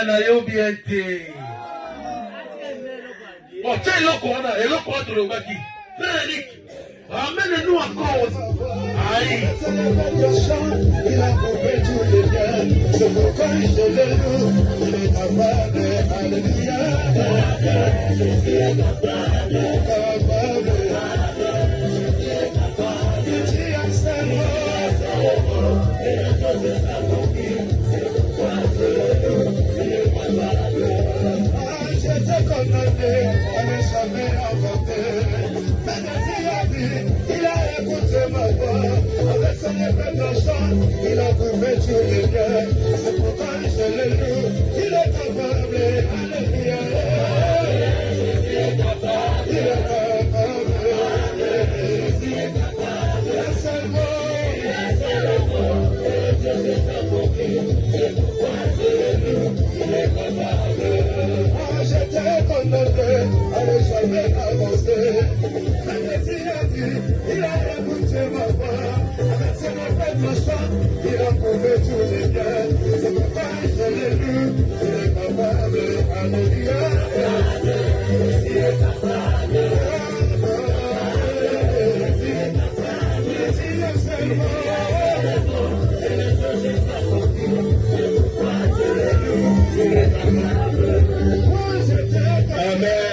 na yo bien te. Bon, tiens, eloko wana, eloko wana tolobaki. Frère Eric, Ramène-nous encore. Aïe. Il a coupé tous les liens. C'est pourquoi je le loue. Il est capable. Alléluia. Jésus est capable. Jésus est j'étais condamné à ne jamais avorter. Mais Jésus a dit, il a écouté ma voix. Avec son épée de chant, il a coupé tous les liens. C'est pourquoi je le loue. Il est capable. Alléluia. Jésus est capable. Il est capable. Jésus est capable. Il est seulement. J'étais condamné à ne jamais avancer. Mais Jésus a dit, il a écouté ma voix. Avec son épée de chant, il a prouvé tous les biens. C'est pourquoi je l'ai lu, il est capable. Alléluia. Il est capable. Il est seulement. Amen.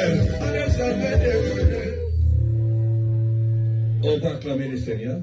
On va acclamer le Seigneur.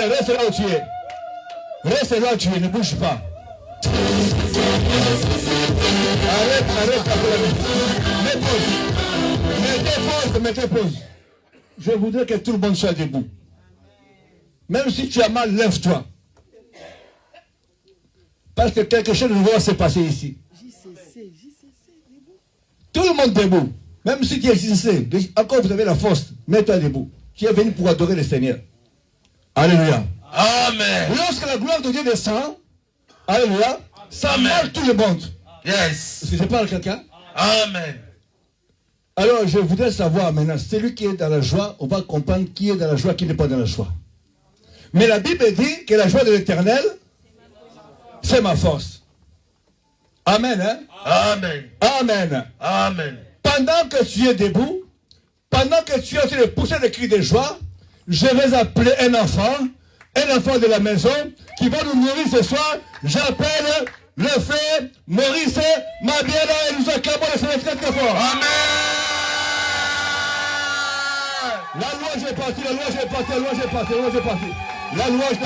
Reste là où tu es. Reste là où tu es, ne bouge pas. Arrête. Mettez pause. Je voudrais que tout le monde soit debout. Même si tu as mal, lève-toi. Parce que quelque chose de nouveau va se passer ici. Tout le monde debout. Même si tu es JCC, encore vous avez la force, mets-toi debout. Tu es venu pour adorer le Seigneur. Alléluia. Amen. Lorsque la gloire de Dieu descend, alléluia, ça marche tout le monde. Yes. Est-ce que je parle à quelqu'un? Amen. Alors, je voudrais savoir maintenant, celui qui est dans la joie, on va comprendre qui est dans la joie, qui n'est pas dans la joie. Mais la Bible dit que la joie de l'Éternel, c'est ma force. Amen, hein? Amen. Amen. Amen. Pendant que tu es debout, pendant que tu es en train de pousser des cris de joie, je vais appeler un enfant de la maison, qui va nous nourrir ce soir. J'appelle le frère Maurice Mabiela et nous acclamons le Seigneur très très fort. Amen. La louange est partie. La louange.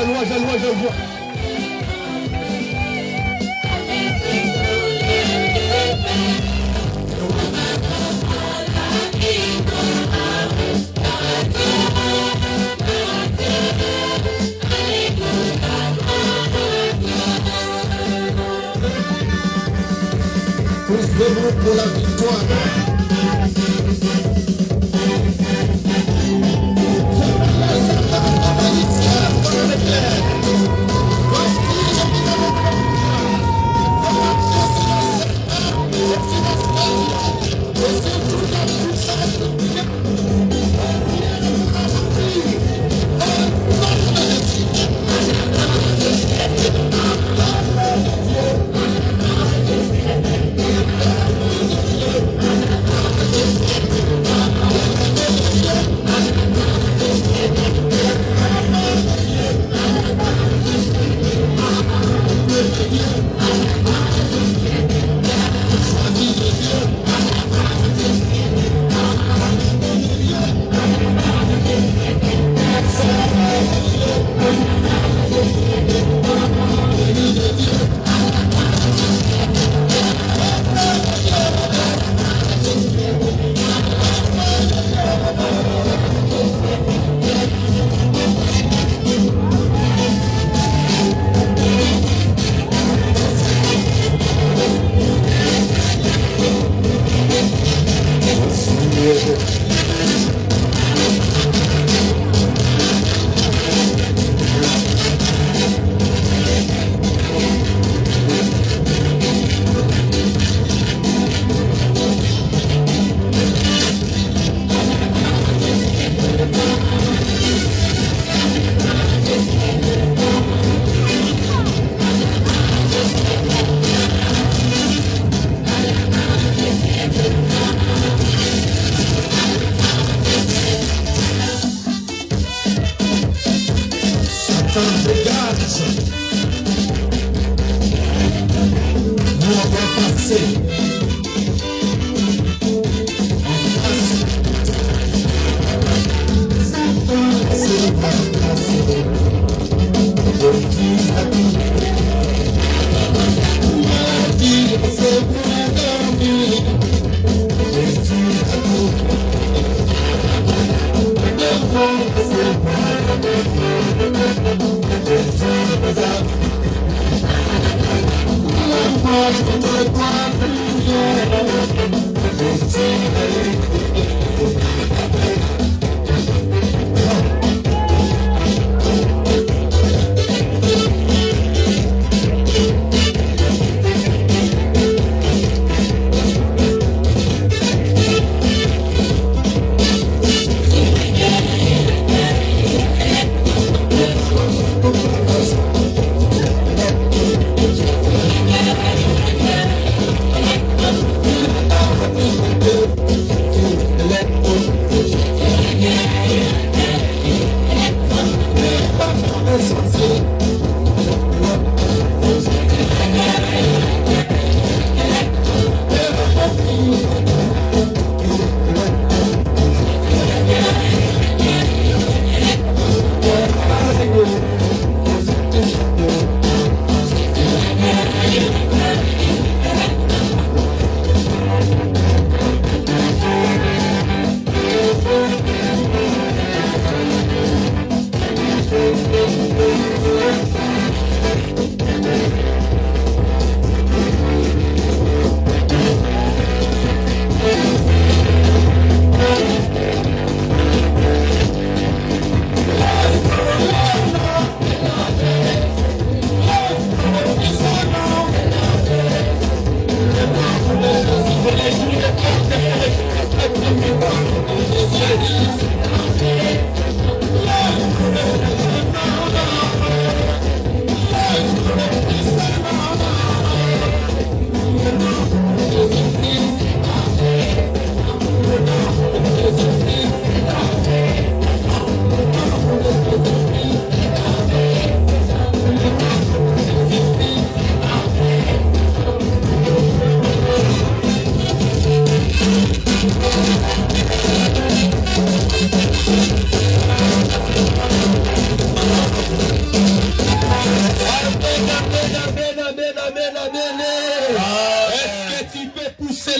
Poussez-vous pour la victoire. Passer.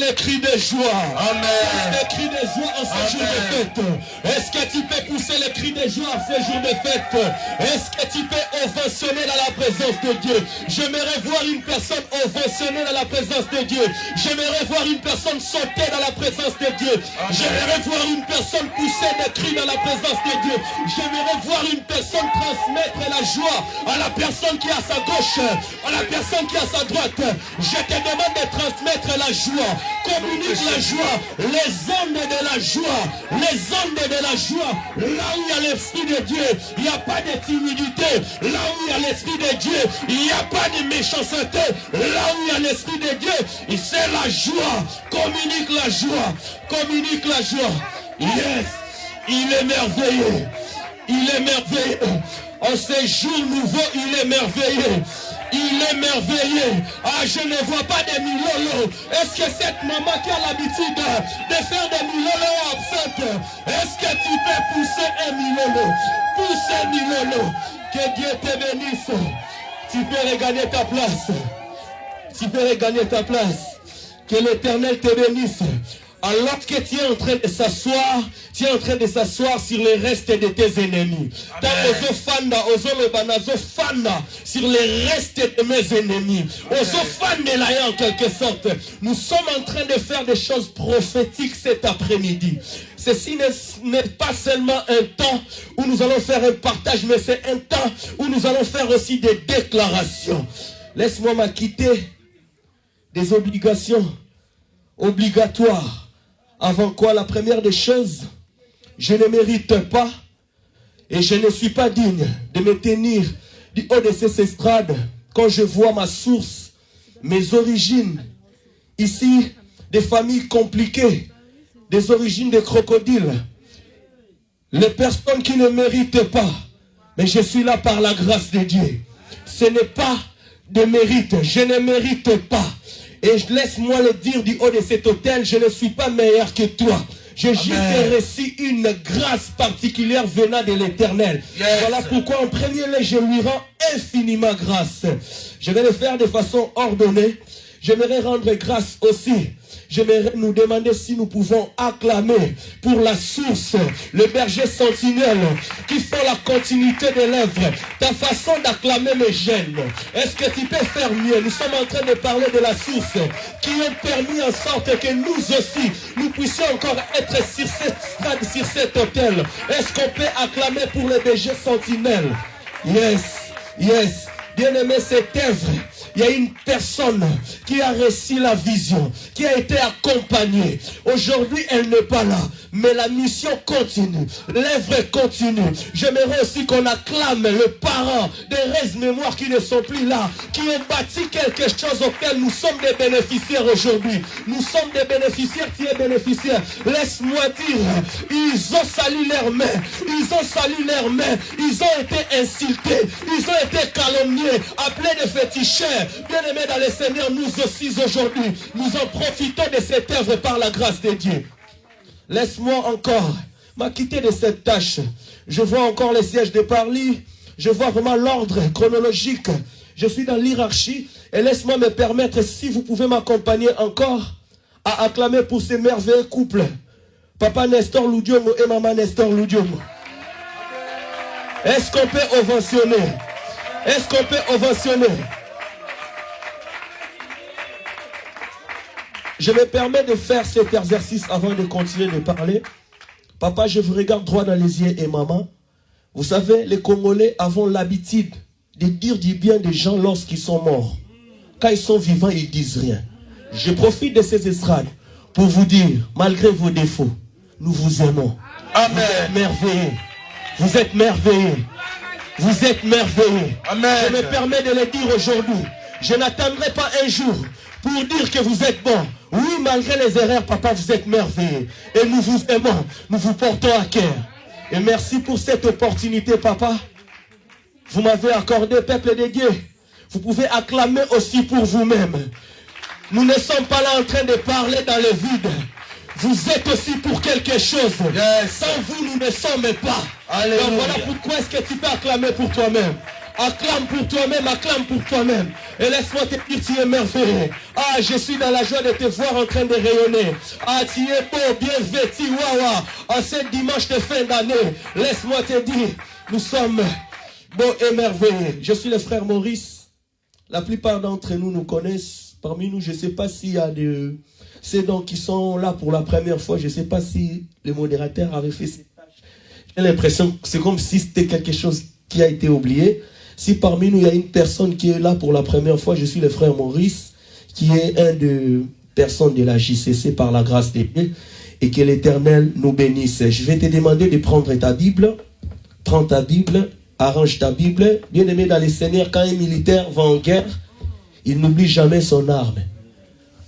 les cris de joie? Amen. Les cris de joie en ce jour de fête. Est-ce que tu peux pousser les cris de joie en ce jour de fête? Est-ce que tu peux ovationner dans la présence de Dieu? J'aimerais voir une personne ovationner dans la présence de Dieu. J'aimerais voir une personne sauter dans la présence de Dieu. J'aimerais voir une personne pousser des cris dans la présence de Dieu. J'aimerais voir une personne transmettre la joie à la personne qui est à sa gauche, à la personne qui est à sa droite. Je te demande de transmettre la joie. Communique la joie, les ondes de la joie, les ondes de la joie. Là où il y a l'Esprit de Dieu, il n'y a pas de timidité. Là où il y a l'Esprit de Dieu, il n'y a pas de méchanceté. Là où il y a l'Esprit de Dieu, c'est la joie. Communique la joie, communique la joie. Yes, il est merveilleux. Il est merveilleux. En ces jours nouveaux, il est merveilleux. Il est merveilleux. Ah, je ne vois pas des milolos. Est-ce que cette maman qui a l'habitude de faire des milolos absentes, est-ce que tu peux pousser un milolo? Pousse un milolo. Que Dieu te bénisse. Tu peux regagner ta place. Tu peux regagner ta place. Que l'Éternel te bénisse. Alors que tu es en train de s'asseoir, tu es en train de s'asseoir sur les restes de tes ennemis. Sur les restes de mes ennemis. En quelque sorte. Nous sommes en train de faire des choses prophétiques cet après-midi. Ceci n'est pas seulement un temps où nous allons faire un partage, mais c'est un temps où nous allons faire aussi des déclarations. Laisse-moi m'acquitter des obligations obligatoires. Avant quoi, la première des choses, je ne mérite pas et je ne suis pas digne de me tenir du haut de ces estrades quand je vois ma source, mes origines. Ici, des familles compliquées, des origines de crocodiles. Les personnes qui ne méritent pas, mais je suis là par la grâce de Dieu. Ce n'est pas de mérite, je ne mérite pas. Et laisse-moi le dire du haut de cet hôtel, je ne suis pas meilleur que toi. J'ai juste reçu une grâce particulière venant de l'Éternel. Yes. Voilà pourquoi en premier lieu, je lui rends infiniment grâce. Je vais le faire de façon ordonnée. J'aimerais rendre grâce aussi j'aimerais nous demander si nous pouvons acclamer pour la source, le berger sentinelle, qui font la continuité de l'œuvre. Ta façon d'acclamer me gêne. Est-ce que tu peux faire mieux? Nous sommes en train de parler de la source, qui a permis en sorte que nous aussi, nous puissions encore être sur cette strade, sur cet hôtel. Est-ce qu'on peut acclamer pour le berger sentinelle? Yes, yes. Bien-aimé, cette œuvre, il y a une personne qui a reçu la vision, qui a été accompagnée. Aujourd'hui, elle n'est pas là, mais la mission continue, l'œuvre continue. J'aimerais aussi qu'on acclame le parent des restes mémoires qui ne sont plus là, qui ont bâti quelque chose auquel nous sommes des bénéficiaires aujourd'hui. Nous sommes des bénéficiaires, tu es bénéficiaire. Laisse-moi dire, ils ont sali leurs mains, ils ont sali leurs mains, ils ont été insultés, ils ont été calomniés, appelés de féticheurs. Bien-aimés dans le Seigneur, nous aussi aujourd'hui, nous en profitons de cette œuvre par la grâce de Dieu. Laisse-moi encore m'acquitter de cette tâche. Je vois encore les sièges de Parly, je vois vraiment l'ordre chronologique. Je suis dans l'hierarchie et laisse-moi me permettre, si vous pouvez m'accompagner encore, à acclamer pour ces merveilleux couples. Papa Nestor Loudiomo et Maman Nestor Loudiomo. Est-ce qu'on peut ovationner? Est-ce qu'on peut ovationner? Je me permets de faire cet exercice avant de continuer de parler. Papa, je vous regarde droit dans les yeux et maman. Vous savez, les Congolais avons l'habitude de dire du bien des gens lorsqu'ils sont morts. Quand ils sont vivants, ils disent rien. Je profite de ces estrades pour vous dire, malgré vos défauts, nous vous aimons. Amen. Vous êtes merveilleux. Vous êtes merveilleux. Vous êtes merveilleux. Amen. Je me permets de le dire aujourd'hui. Je n'attendrai pas un jour pour dire que vous êtes bon. Oui, malgré les erreurs, papa, vous êtes merveilleux. Et nous vous aimons. Nous vous portons à cœur. Et merci pour cette opportunité, papa. Vous m'avez accordé, peuple de Dieu. Vous pouvez acclamer aussi pour vous-même. Nous ne sommes pas là en train de parler dans le vide. Vous êtes aussi pour quelque chose. Yes. Sans vous, nous ne sommes pas. Alléluia. Donc voilà pourquoi est-ce que tu peux acclamer pour toi-même. Acclame pour toi-même, acclame pour toi-même. Et laisse-moi te dire, tu es merveilleux. Ah, je suis dans la joie de te voir en train de rayonner. Ah, tu es beau, bien vêtu, waouh. En ce dimanche de fin d'année, laisse-moi te dire, nous sommes beaux et merveilleux. Je suis le frère Maurice. La plupart d'entre nous nous connaissent. Parmi nous, je ne sais pas s'il y a ces dons qui sont là pour la première fois. Je ne sais pas si le modérateur avait fait cette tâche. J'ai l'impression que c'est comme si c'était quelque chose qui a été oublié. Si parmi nous, il y a une personne qui est là pour la première fois, je suis le frère Maurice, qui est un des personnes de la JCC par la grâce de Dieu, et que l'Éternel nous bénisse. Je vais te demander de prendre ta Bible. Prends ta Bible, arrange ta Bible. Bien aimé dans les Seigneurs, quand un militaire va en guerre, il n'oublie jamais son arme.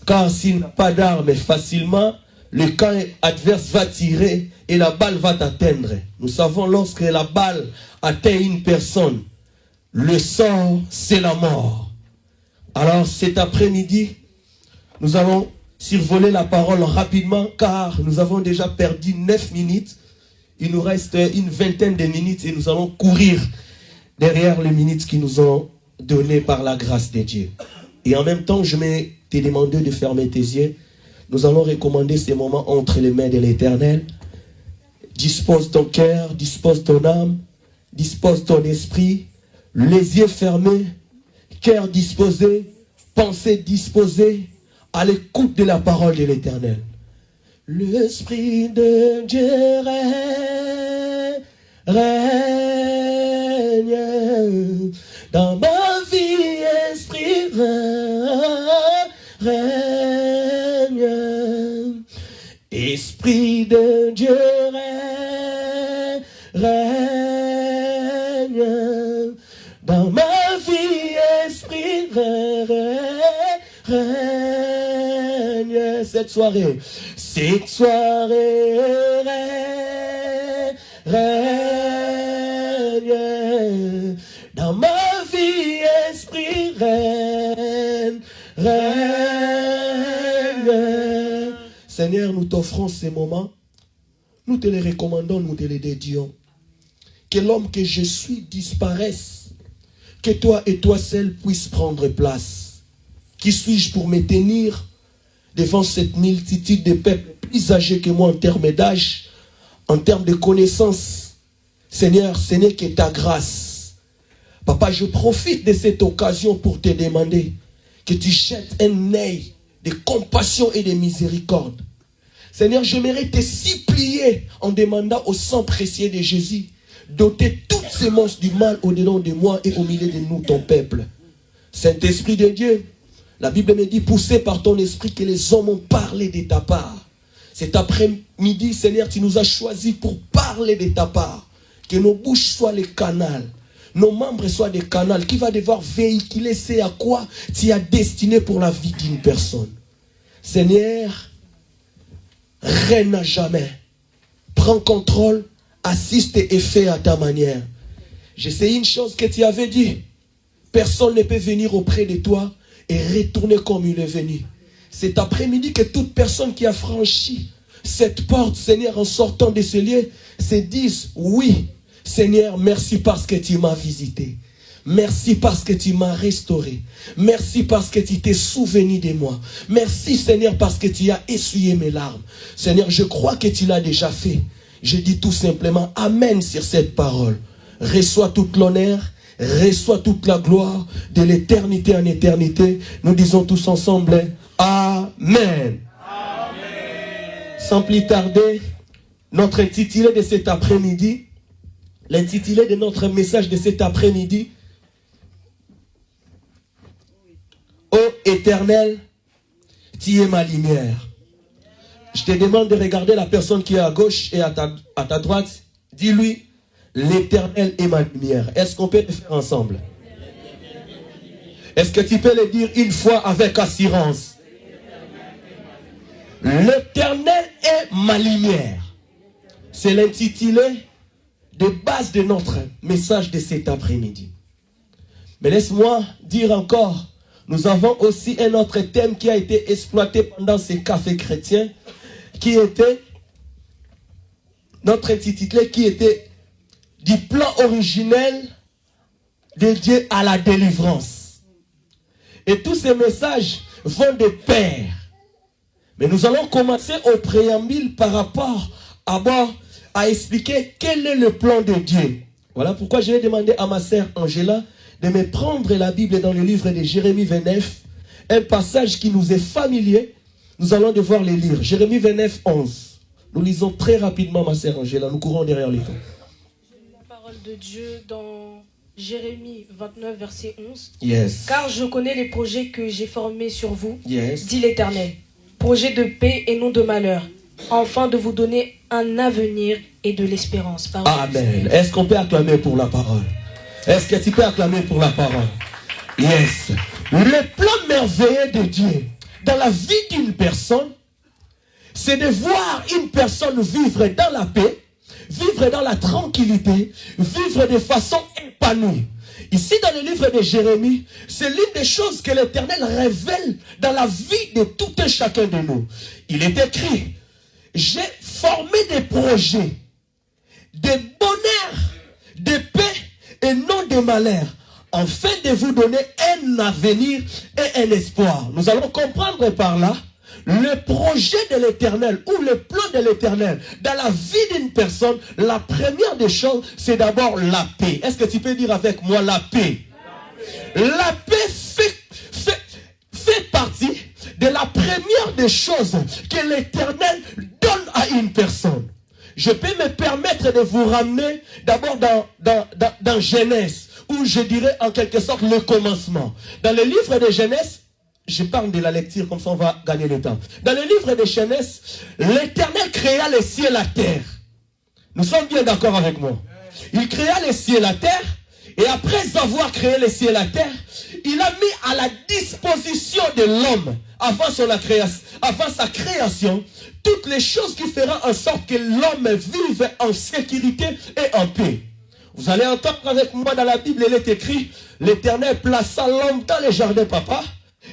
Car s'il n'a pas d'arme, facilement, le camp adverse va tirer et la balle va t'atteindre. Nous savons lorsque la balle atteint une personne, le sort, c'est la mort. Alors cet après-midi, nous allons survoler la parole rapidement car nous avons déjà perdu 9 minutes. Il nous reste une vingtaine de minutes et nous allons courir derrière les minutes qui nous ont données par la grâce de Dieu. Et en même temps, je vais te demander de fermer tes yeux. Nous allons recommander ces moments entre les mains de l'Éternel. Dispose ton cœur, dispose ton âme, dispose ton esprit. Les yeux fermés, cœur disposé, pensée disposée, à l'écoute de la parole de l'Éternel. L'Esprit de Dieu règne dans ma vie, Esprit règne. Esprit de Dieu règne dans ma vie, Esprit règne. Cette soirée règne dans ma vie, Esprit règne. Seigneur, nous t'offrons ces moments, nous te les recommandons, nous te les dédions. Que l'homme que je suis disparaisse, que toi et toi seul puisses prendre place. Qui suis-je pour me tenir devant cette multitude de peuples plus âgés que moi en termes d'âge, en termes de connaissances. Seigneur, ce n'est que ta grâce. Papa, je profite de cette occasion pour te demander que tu jettes un œil de compassion et de miséricorde. Seigneur, j'aimerais te supplier en demandant au sang précieux de Jésus d'ôter toutes ces monstres du mal au-dedans de moi et au milieu de nous, ton peuple. Saint-Esprit de Dieu, la Bible me dit, poussé par ton esprit, que les hommes ont parlé de ta part. Cet après-midi, Seigneur, tu nous as choisis pour parler de ta part. Que nos bouches soient les canaux, nos membres soient des canaux qui va devoir véhiculer c'est à quoi tu as destiné pour la vie d'une personne. Seigneur, règne à jamais. Prends contrôle, assiste et fais à ta manière. Je sais une chose que tu avais dit. Personne ne peut venir auprès de toi et retourner comme il est venu. Cet après-midi que toute personne qui a franchi cette porte, Seigneur, en sortant de ce lieu, se dise, oui, Seigneur, merci parce que tu m'as visité. Merci parce que tu m'as restauré. Merci parce que tu t'es souvenu de moi. Merci, Seigneur, parce que tu as essuyé mes larmes. Seigneur, je crois que tu l'as déjà fait. Je dis tout simplement Amen sur cette parole. Reçois toute l'honneur, reçois toute la gloire de l'éternité en éternité. Nous disons tous ensemble Amen. Amen. Sans plus tarder, notre intitulé de cet après-midi, l'intitulé de notre message de cet après-midi, Ô Éternel, tu es ma lumière. Je te demande de regarder la personne qui est à gauche et à ta droite. Dis-lui, l'Éternel est ma lumière. Est-ce qu'on peut le faire ensemble? Est-ce que tu peux le dire une fois avec assurance? L'Éternel est ma lumière. C'est l'intitulé de base de notre message de cet après-midi. Mais laisse-moi dire encore, nous avons aussi un autre thème qui a été exploité pendant ces cafés chrétiens, qui était notre intitulé, qui était du plan originel de Dieu à la délivrance. Et tous ces messages vont de pair. Mais nous allons commencer au préambule par rapport à expliquer quel est le plan de Dieu. Voilà pourquoi je vais demander à ma sœur Angela de me prendre la Bible dans le livre de Jérémie 29, un passage qui nous est familier. Nous allons devoir le lire. Jérémie 29, 11. Nous lisons très rapidement, ma sœur Angela. Nous courons derrière les temps. La parole de Dieu dans Jérémie 29, verset 11. Yes. Car je connais les projets que j'ai formés sur vous, Yes. dit l'Éternel. Projets de paix et non de malheur, afin de vous donner un avenir et de l'espérance. Amen. Est-ce qu'on peut acclamer pour la parole? Est-ce que tu peux acclamer pour la parole? Yes. Le plan merveilleux de Dieu dans la vie d'une personne, c'est de voir une personne vivre dans la paix, vivre dans la tranquillité, vivre de façon épanouie. Ici, dans le livre de Jérémie, c'est l'une des choses que l'Éternel révèle dans la vie de tout un chacun de nous. Il est écrit, j'ai formé des projets de bonheur, de paix et non de malheur, afin de vous donner un avenir et un espoir. Nous allons comprendre par là le projet de l'Éternel ou le plan de l'Éternel dans la vie d'une personne. La première des choses, c'est d'abord la paix. Est-ce que tu peux dire avec moi la paix? La paix fait partie de la première des choses que l'Éternel donne à une personne. Je peux me permettre de vous ramener d'abord dans Genèse, où je dirais en quelque sorte le commencement. Dans le livre de Genèse, je parle de la lecture, comme ça on va gagner le temps. Dans le livre de Genèse, l'Éternel créa les cieux et la terre. Nous sommes bien d'accord avec moi. Il créa les cieux et la terre, et après avoir créé les cieux et la terre, il a mis à la disposition de l'homme, avant sa création, toutes les choses qui feront en sorte que l'homme vive en sécurité et en paix. Vous allez entendre avec moi dans la Bible, il est écrit, l'Éternel plaça l'homme dans les jardins, papa,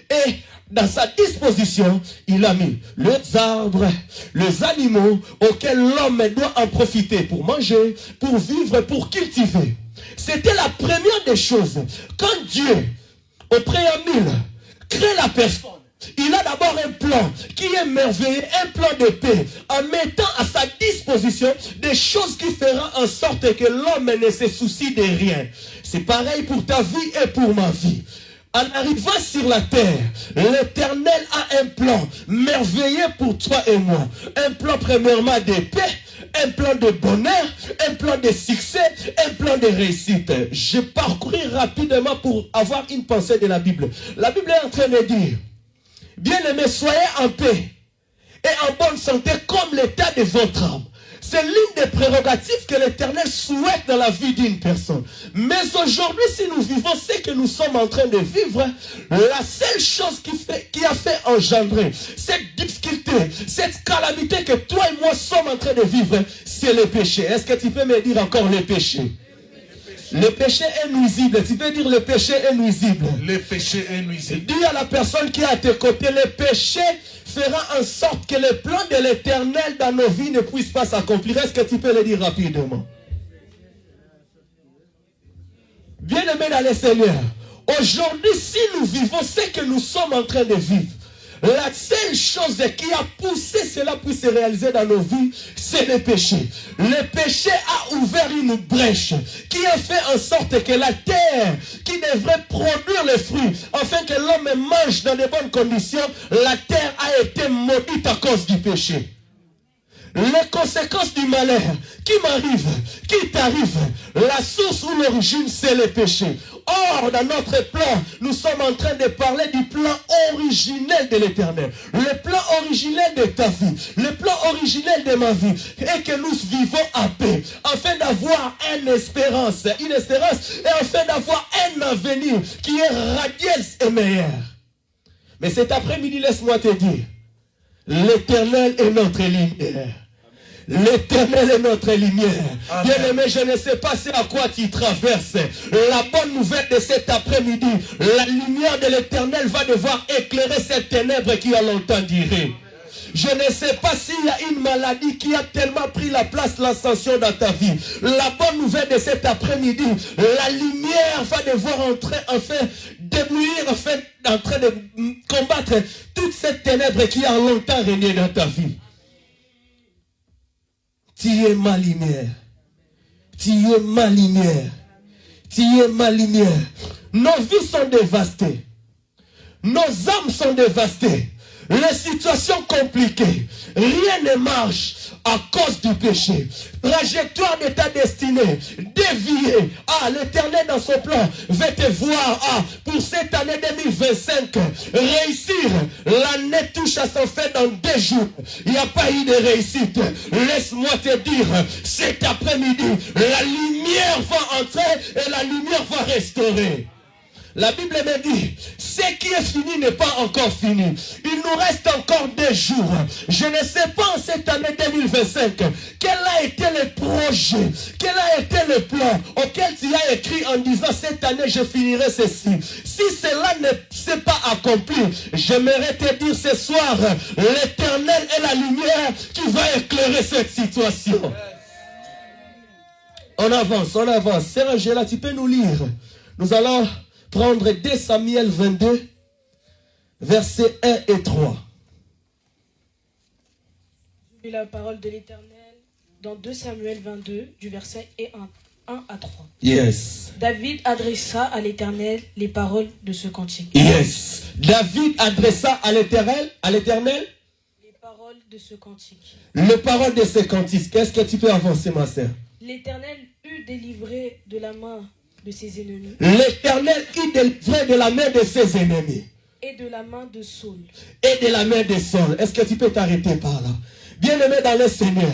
et dans sa disposition, il a mis les arbres, les animaux auxquels l'homme doit en profiter pour manger, pour vivre, pour cultiver. C'était la première des choses. Quand Dieu, au préambule, crée la personne, Il a d'abord un plan qui est merveilleux, un plan de paix, en mettant à sa disposition des choses qui feront en sorte que l'homme ne se soucie de rien. C'est pareil pour ta vie et pour ma vie. En arrivant sur la terre, l'Éternel a un plan merveilleux pour toi et moi. Un plan premièrement de paix, un plan de bonheur, un plan de succès, un plan de réussite. Je parcourir rapidement pour avoir une pensée de la Bible. La Bible est en train de dire, bien-aimés, soyez en paix et en bonne santé comme l'état de votre âme. C'est l'une des prérogatives que l'Éternel souhaite dans la vie d'une personne. Mais aujourd'hui, si nous vivons ce que nous sommes en train de vivre, la seule chose qui a fait engendrer cette difficulté, cette calamité que toi et moi sommes en train de vivre, c'est le péché. Est-ce que tu peux me dire encore le péché? Le péché est nuisible. Tu peux dire le péché est nuisible. Le péché est nuisible. Dis à la personne qui est à tes côtés, le péché fera en sorte que le plan de l'Éternel dans nos vies ne puisse pas s'accomplir. Est-ce que tu peux le dire rapidement? Bien-aimés dans le Seigneur, aujourd'hui, si nous vivons ce que nous sommes en train de vivre, la seule chose qui a poussé cela puisse se réaliser dans nos vies, c'est le péché. Le péché a ouvert une brèche qui a fait en sorte que la terre qui devrait produire les fruits, afin que l'homme mange dans de bonnes conditions, la terre a été maudite à cause du péché. Les conséquences du malheur qui m'arrive, qui t'arrive, la source ou l'origine, c'est le péché. Or, dans notre plan, nous sommes en train de parler du plan originel de l'Éternel. Le plan originel de ta vie, le plan originel de ma vie, et que nous vivons en paix, afin d'avoir une espérance, et afin d'avoir un avenir qui est radieux et meilleur. Mais cet après-midi, laisse-moi te dire, l'Éternel est notre lumière. L'Éternel est notre lumière. Bien-aimé, je ne sais pas c'est à quoi tu traverses. La bonne nouvelle de cet après-midi, la lumière de l'Éternel va devoir éclairer cette ténèbre qui a longtemps duré. Je ne sais pas s'il y a une maladie qui a tellement pris la place, l'ascension dans ta vie. La bonne nouvelle de cet après-midi, la lumière va devoir entrer, enfin, déblouir, enfin, en train de combattre toute cette ténèbre qui a longtemps régné dans ta vie. Tu es ma lumière. Tu es ma lumière. Tu es ma lumière. Nos vies sont dévastées. Nos âmes sont dévastées. Les situations compliquées. Rien ne marche à cause du péché. Trajectoire de ta destinée déviée. L'Éternel dans son plan va te voir pour cette année 2025 réussir. L'année touche à son fait dans 2 jours. Il n'y a pas eu de réussite. Laisse-moi te dire, cet après-midi, la lumière va entrer et la lumière va restaurer. La Bible me dit, ce qui est fini n'est pas encore fini. Il nous reste encore 2 jours. Je ne sais pas en cette année 2025, quel a été le projet, quel a été le plan auquel tu as écrit en disant cette année je finirai ceci. Si cela ne s'est pas accompli, j'aimerais te dire ce soir, l'Éternel est la lumière qui va éclairer cette situation. On avance. Sœur Angela, tu peux nous lire. Nous allons prendre 2 Samuel 22, versets 1 et 3. Je lis la parole de l'Éternel dans 2 Samuel 22, du verset 1 à 3. Yes. David adressa à l'Éternel les paroles de ce cantique. Yes. David adressa à l'Éternel les paroles de ce cantique. Les paroles de ce cantique. Qu'est-ce que tu peux avancer, ma sœur? L'Éternel eut délivré de la main de ses ennemis. L'Éternel eut délivré de la main de ses ennemis. Et de la main de Saul. Et de la main de Saul. Est-ce que tu peux t'arrêter par là? Bien-aimé dans le Seigneur,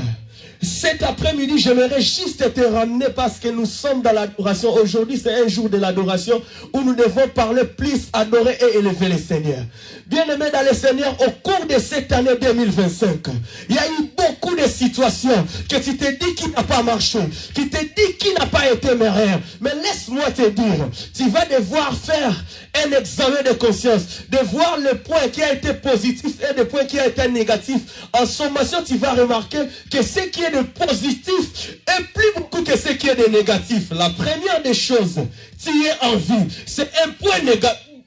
cet après-midi, j'aimerais juste te ramener parce que nous sommes dans l'adoration. Aujourd'hui, c'est un jour de l'adoration où nous devons parler plus, adorer et élever le Seigneur. Bien-aimé dans le Seigneur, au cours de cette année 2025, il y a eu beaucoup de situations que tu te dis qui n'a pas marché, qui te dit qui n'a pas été meilleur. Mais laisse-moi te dire, tu vas devoir faire un examen de conscience, de voir le point qui a été positif et le point qui a été négatif. En sommation, tu vas remarquer que ce qui est de positif est plus beaucoup que ce qui est de négatif. La première des choses, tu es en vie. C'est un point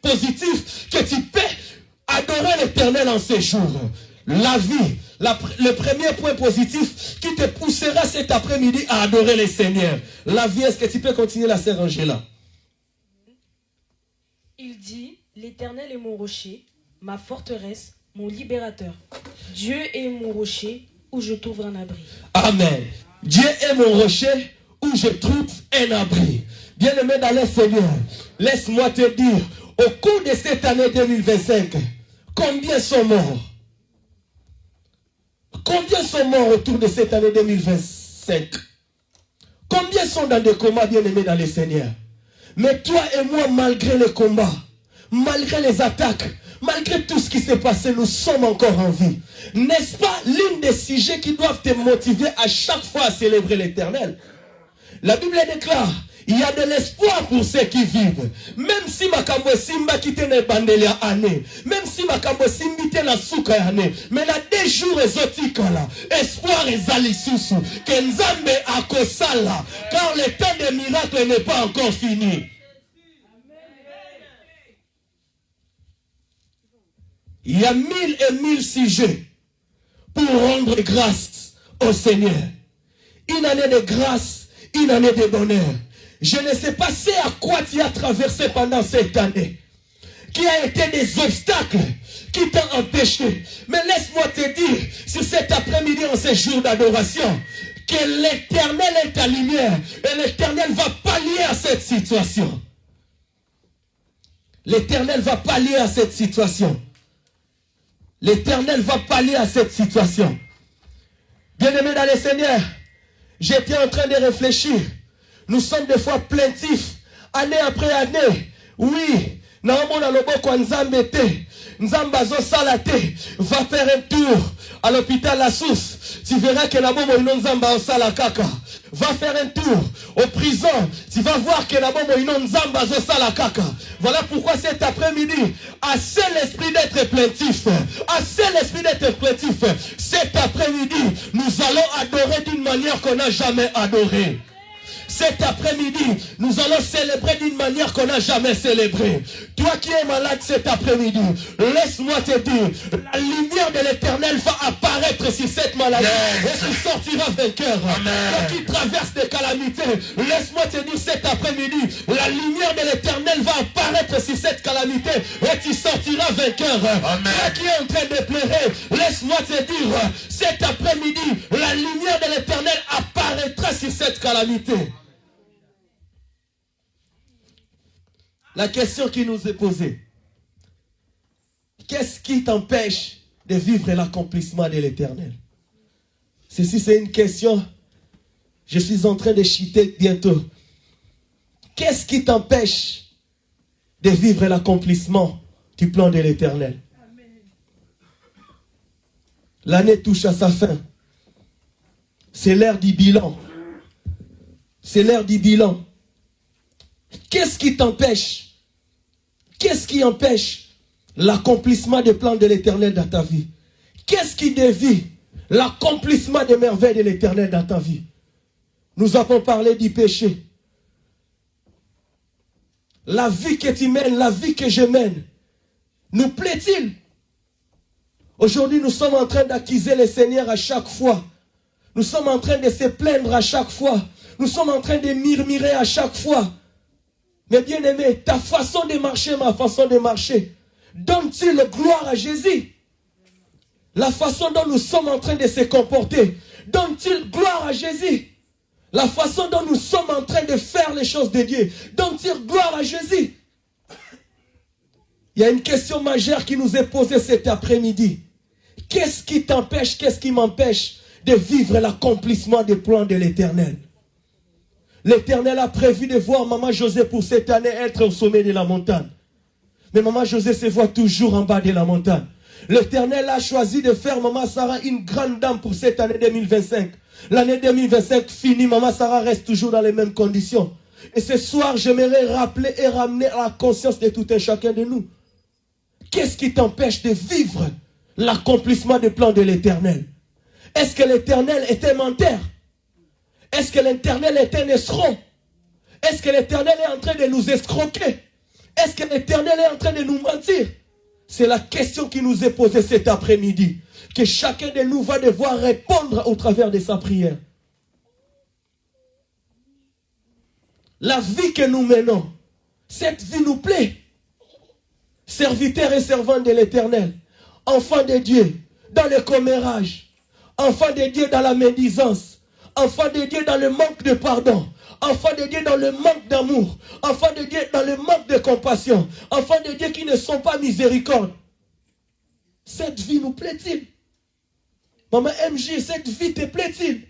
positif que tu peux Adorer l'Éternel en ces jours. La vie, le premier point positif qui te poussera cet après-midi à adorer le Seigneur. La vie, est-ce que tu peux continuer la sœur Angela? Il dit, l'Éternel est mon rocher, ma forteresse, mon libérateur. Dieu est mon rocher où je trouve un abri. Amen. Dieu est mon rocher où je trouve un abri. Bien-aimé dans le Seigneur, laisse-moi te dire, au cours de cette année 2025, combien sont morts? Combien sont morts autour de cette année 2025? Combien sont dans des combats, bien-aimés dans le Seigneur? Mais toi et moi, malgré les combats, malgré les attaques, malgré tout ce qui s'est passé, nous sommes encore en vie. N'est-ce pas l'un des sujets qui doivent te motiver à chaque fois à célébrer l'Éternel? La Bible déclare, il y a de l'espoir pour ceux qui vivent. Même si makambo simba kite ne bandelia année, même si makambo simbite na suka année, mais la des jours ezotikala, espoir ezali susu, que Nzambe akosala, car le temps des miracles n'est pas encore fini. Il y a 1000 et 1000 sujets pour rendre grâce au Seigneur. Une année de grâce, une année de bonheur. Je ne sais pas c'est à quoi tu as traversé pendant cette année. Qui a été des obstacles qui t'ont empêché. Mais laisse-moi te dire, sur cet après-midi, en ce jour d'adoration, que l'Éternel est ta lumière. Et l'Éternel va pallier à cette situation. L'Éternel va pallier à cette situation. L'Éternel va pallier à cette situation. Bien-aimé dans le Seigneur, j'étais en train de réfléchir. Nous sommes des fois plaintifs, année après année. Oui, Naomona Loboko Nzambe te, Nzambazo Salate, va faire un tour à l'hôpital La Source. Tu verras que la bombe inon Nzamba Salakaka. Va faire un tour aux prisons. Tu vas voir que la bombe inon Nzambazo Salakaka. Voilà pourquoi cet après-midi, assez l'esprit d'être plaintif, assez l'esprit d'être plaintif. Cet après-midi, nous allons adorer d'une manière qu'on n'a jamais adorée. Cet après-midi, nous allons célébrer d'une manière qu'on n'a jamais célébrée. Toi qui es malade cet après-midi, laisse-moi te dire, la lumière de l'Éternel va apparaître sur cette maladie. Et tu sortiras vainqueur. Toi qui traverses des calamités, laisse-moi te dire cet après-midi, la lumière de l'Éternel va apparaître sur cette calamité et tu sortiras vainqueur. Toi qui es en train de pleurer, laisse-moi te dire, cet après-midi, la lumière de l'Éternel apparaîtra sur cette calamité. La question qui nous est posée, qu'est-ce qui t'empêche de vivre l'accomplissement de l'Éternel? Ceci, c'est une question. Je suis en train de chuter bientôt. Qu'est-ce qui t'empêche de vivre l'accomplissement du plan de l'Éternel? L'année touche à sa fin. C'est l'heure du bilan. C'est l'heure du bilan. Qu'est-ce qui t'empêche? Qu'est-ce qui empêche l'accomplissement des plans de l'Éternel dans ta vie? Qu'est-ce qui dévie l'accomplissement des merveilles de l'Éternel dans ta vie? Nous avons parlé du péché. La vie que tu mènes, la vie que je mène, nous plaît-il? Aujourd'hui, nous sommes en train d'accuser le Seigneur à chaque fois. Nous sommes en train de se plaindre à chaque fois. Nous sommes en train de murmurer à chaque fois. Mais bien aimé, ta façon de marcher, ma façon de marcher, donne-t-il gloire à Jésus? La façon dont nous sommes en train de se comporter, donne-t-il gloire à Jésus? La façon dont nous sommes en train de faire les choses de Dieu, donne-t-il gloire à Jésus? Il y a une question majeure qui nous est posée cet après-midi. Qu'est-ce qui t'empêche, qu'est-ce qui m'empêche de vivre l'accomplissement des plans de l'Éternel? L'Éternel a prévu de voir Maman José pour cette année être au sommet de la montagne. Mais Maman José se voit toujours en bas de la montagne. L'Éternel a choisi de faire Maman Sarah une grande dame pour cette année 2025. L'année 2025 finie, Maman Sarah reste toujours dans les mêmes conditions. Et ce soir, j'aimerais rappeler et ramener à la conscience de tout un chacun de nous. Qu'est-ce qui t'empêche de vivre l'accomplissement des plans de l'Éternel? Est-ce que l'Éternel est un menteur? Est-ce que l'Éternel est un escroc? Est-ce que l'Éternel est en train de nous escroquer? Est-ce que l'Éternel est en train de nous mentir? C'est la question qui nous est posée cet après-midi, que chacun de nous va devoir répondre au travers de sa prière. La vie que nous menons, cette vie nous plaît. Serviteurs et servantes de l'Éternel, enfants de Dieu dans le commérage, enfants de Dieu dans la médisance, enfants de Dieu dans le manque de pardon, enfants de Dieu dans le manque d'amour, enfants de Dieu dans le manque de compassion, enfants de Dieu qui ne sont pas miséricordes. Cette vie nous plaît-il? Maman MJ, cette vie te plaît-il?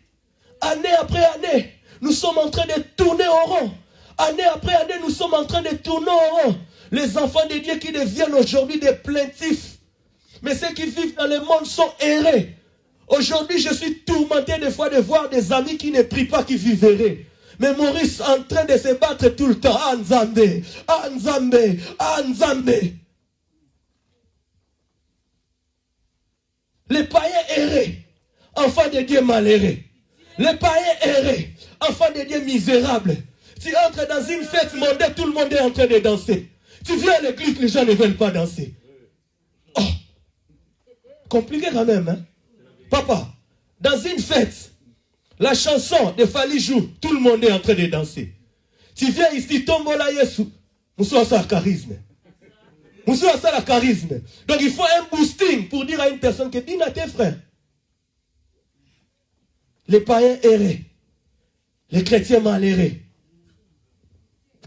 Année après année, nous sommes en train de tourner au rond. Année après année, nous sommes en train de tourner au rond. Les enfants de Dieu qui deviennent aujourd'hui des plaintifs. Mais ceux qui vivent dans le monde sont errés. Aujourd'hui, je suis tourmenté des fois de voir des amis qui ne prient pas, qui vivent errés. Mais Maurice en train de se battre tout le temps. Ah Nzambe, ah Nzambe, ah Nzambe. Les païens errés, enfants de Dieu malheureux. Les païens errés, enfants de Dieu misérables. Tu entres dans une fête mondaine, tout le monde est en train de danser. Tu viens à l'église, les gens ne veulent pas danser. Oh, compliqué quand même, hein? Papa, dans une fête, la chanson de Fali joue, tout le monde est en train de danser. Tu viens ici, Tombola Yesu, nous sommes à charisme. Nous sommes à la charisme. Donc il faut un boosting pour dire à une personne que dis à tes frères. Les païens errés, les chrétiens malheureux.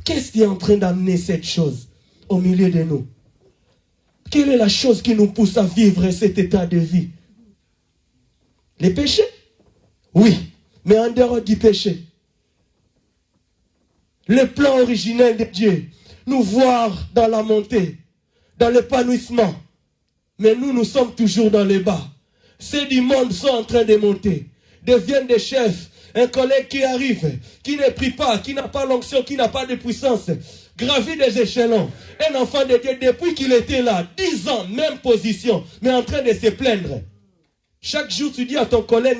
Qu'est-ce qui est en train d'amener cette chose au milieu de nous? Quelle est la chose qui nous pousse à vivre cet état de vie? Les péchés? Oui, mais en dehors du péché. Le plan originel de Dieu, nous voir dans la montée, dans l'épanouissement. Mais nous sommes toujours dans le bas. Ceux du monde sont en train de monter, deviennent des chefs. Un collègue qui arrive, qui ne prie pas, qui n'a pas l'onction, qui n'a pas de puissance, gravit des échelons. Un enfant de Dieu, depuis qu'il était là, 10 ans, même position, mais en train de se plaindre. Chaque jour, tu dis à ton collègue,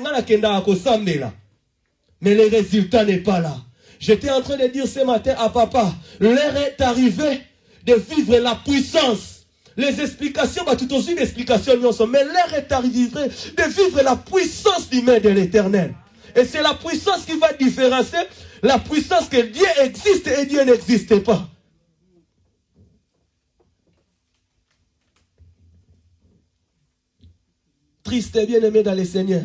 mais le résultat n'est pas là. J'étais en train de dire ce matin à papa, l'heure est arrivée de vivre la puissance. Les explications, tout aussi d'explications, mais l'heure est arrivée de vivre la puissance du main de l'Éternel. Et c'est la puissance qui va différencier la puissance que Dieu existe et Dieu n'existe pas. Triste et bien-aimé dans le Seigneur.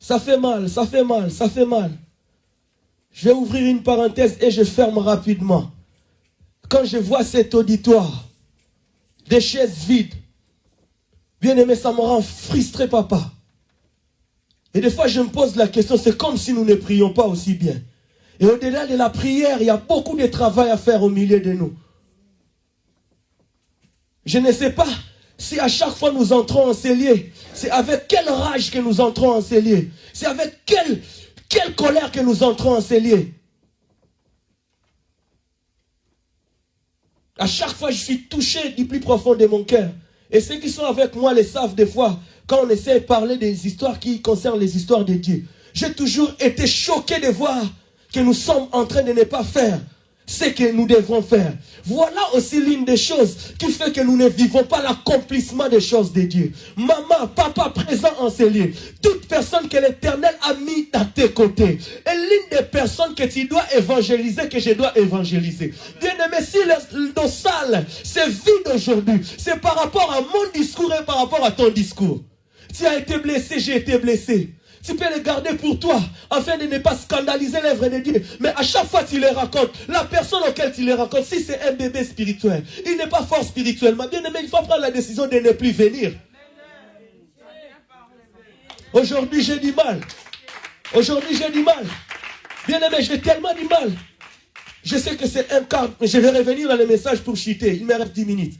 Ça fait mal, ça fait mal, ça fait mal. Je vais ouvrir une parenthèse et je ferme rapidement. Quand je vois cet auditoire, des chaises vides, bien-aimé, ça me rend frustré, papa. Et des fois, je me pose la question, c'est comme si nous ne prions pas aussi bien. Et au-delà de la prière, il y a beaucoup de travail à faire au milieu de nous. Je ne sais pas si à chaque fois nous entrons en ces lieux, c'est avec quelle rage que nous entrons en ces lieux. C'est avec quelle colère que nous entrons en ces lieux. À chaque fois, je suis touché du plus profond de mon cœur. Et ceux qui sont avec moi le savent des fois, quand on essaie de parler des histoires qui concernent les histoires de Dieu. J'ai toujours été choqué de voir que nous sommes en train de ne pas faire ce que nous devons faire. Voilà aussi l'une des choses qui fait que nous ne vivons pas l'accomplissement des choses de Dieu. Maman, papa présent en ces lieux, toute personne que l'Éternel a mis à tes côtés, et l'une des personnes que tu dois évangéliser, que je dois évangéliser. Bien-aimé, si nos salles, c'est vide aujourd'hui, c'est par rapport à mon discours et par rapport à ton discours. Tu as été blessé, j'ai été blessé. Tu peux les garder pour toi, afin de ne pas scandaliser l'œuvre de Dieu. Mais à chaque fois que tu les racontes, la personne auquel tu les racontes, si c'est un bébé spirituel, il n'est pas fort spirituellement. Bien aimé, il faut prendre la décision de ne plus venir. Aujourd'hui, j'ai du mal. Aujourd'hui, j'ai du mal. Bien aimé, j'ai tellement du mal. Je sais que c'est un cas, mais je vais revenir dans le message pour chuter. Il me reste 10 minutes.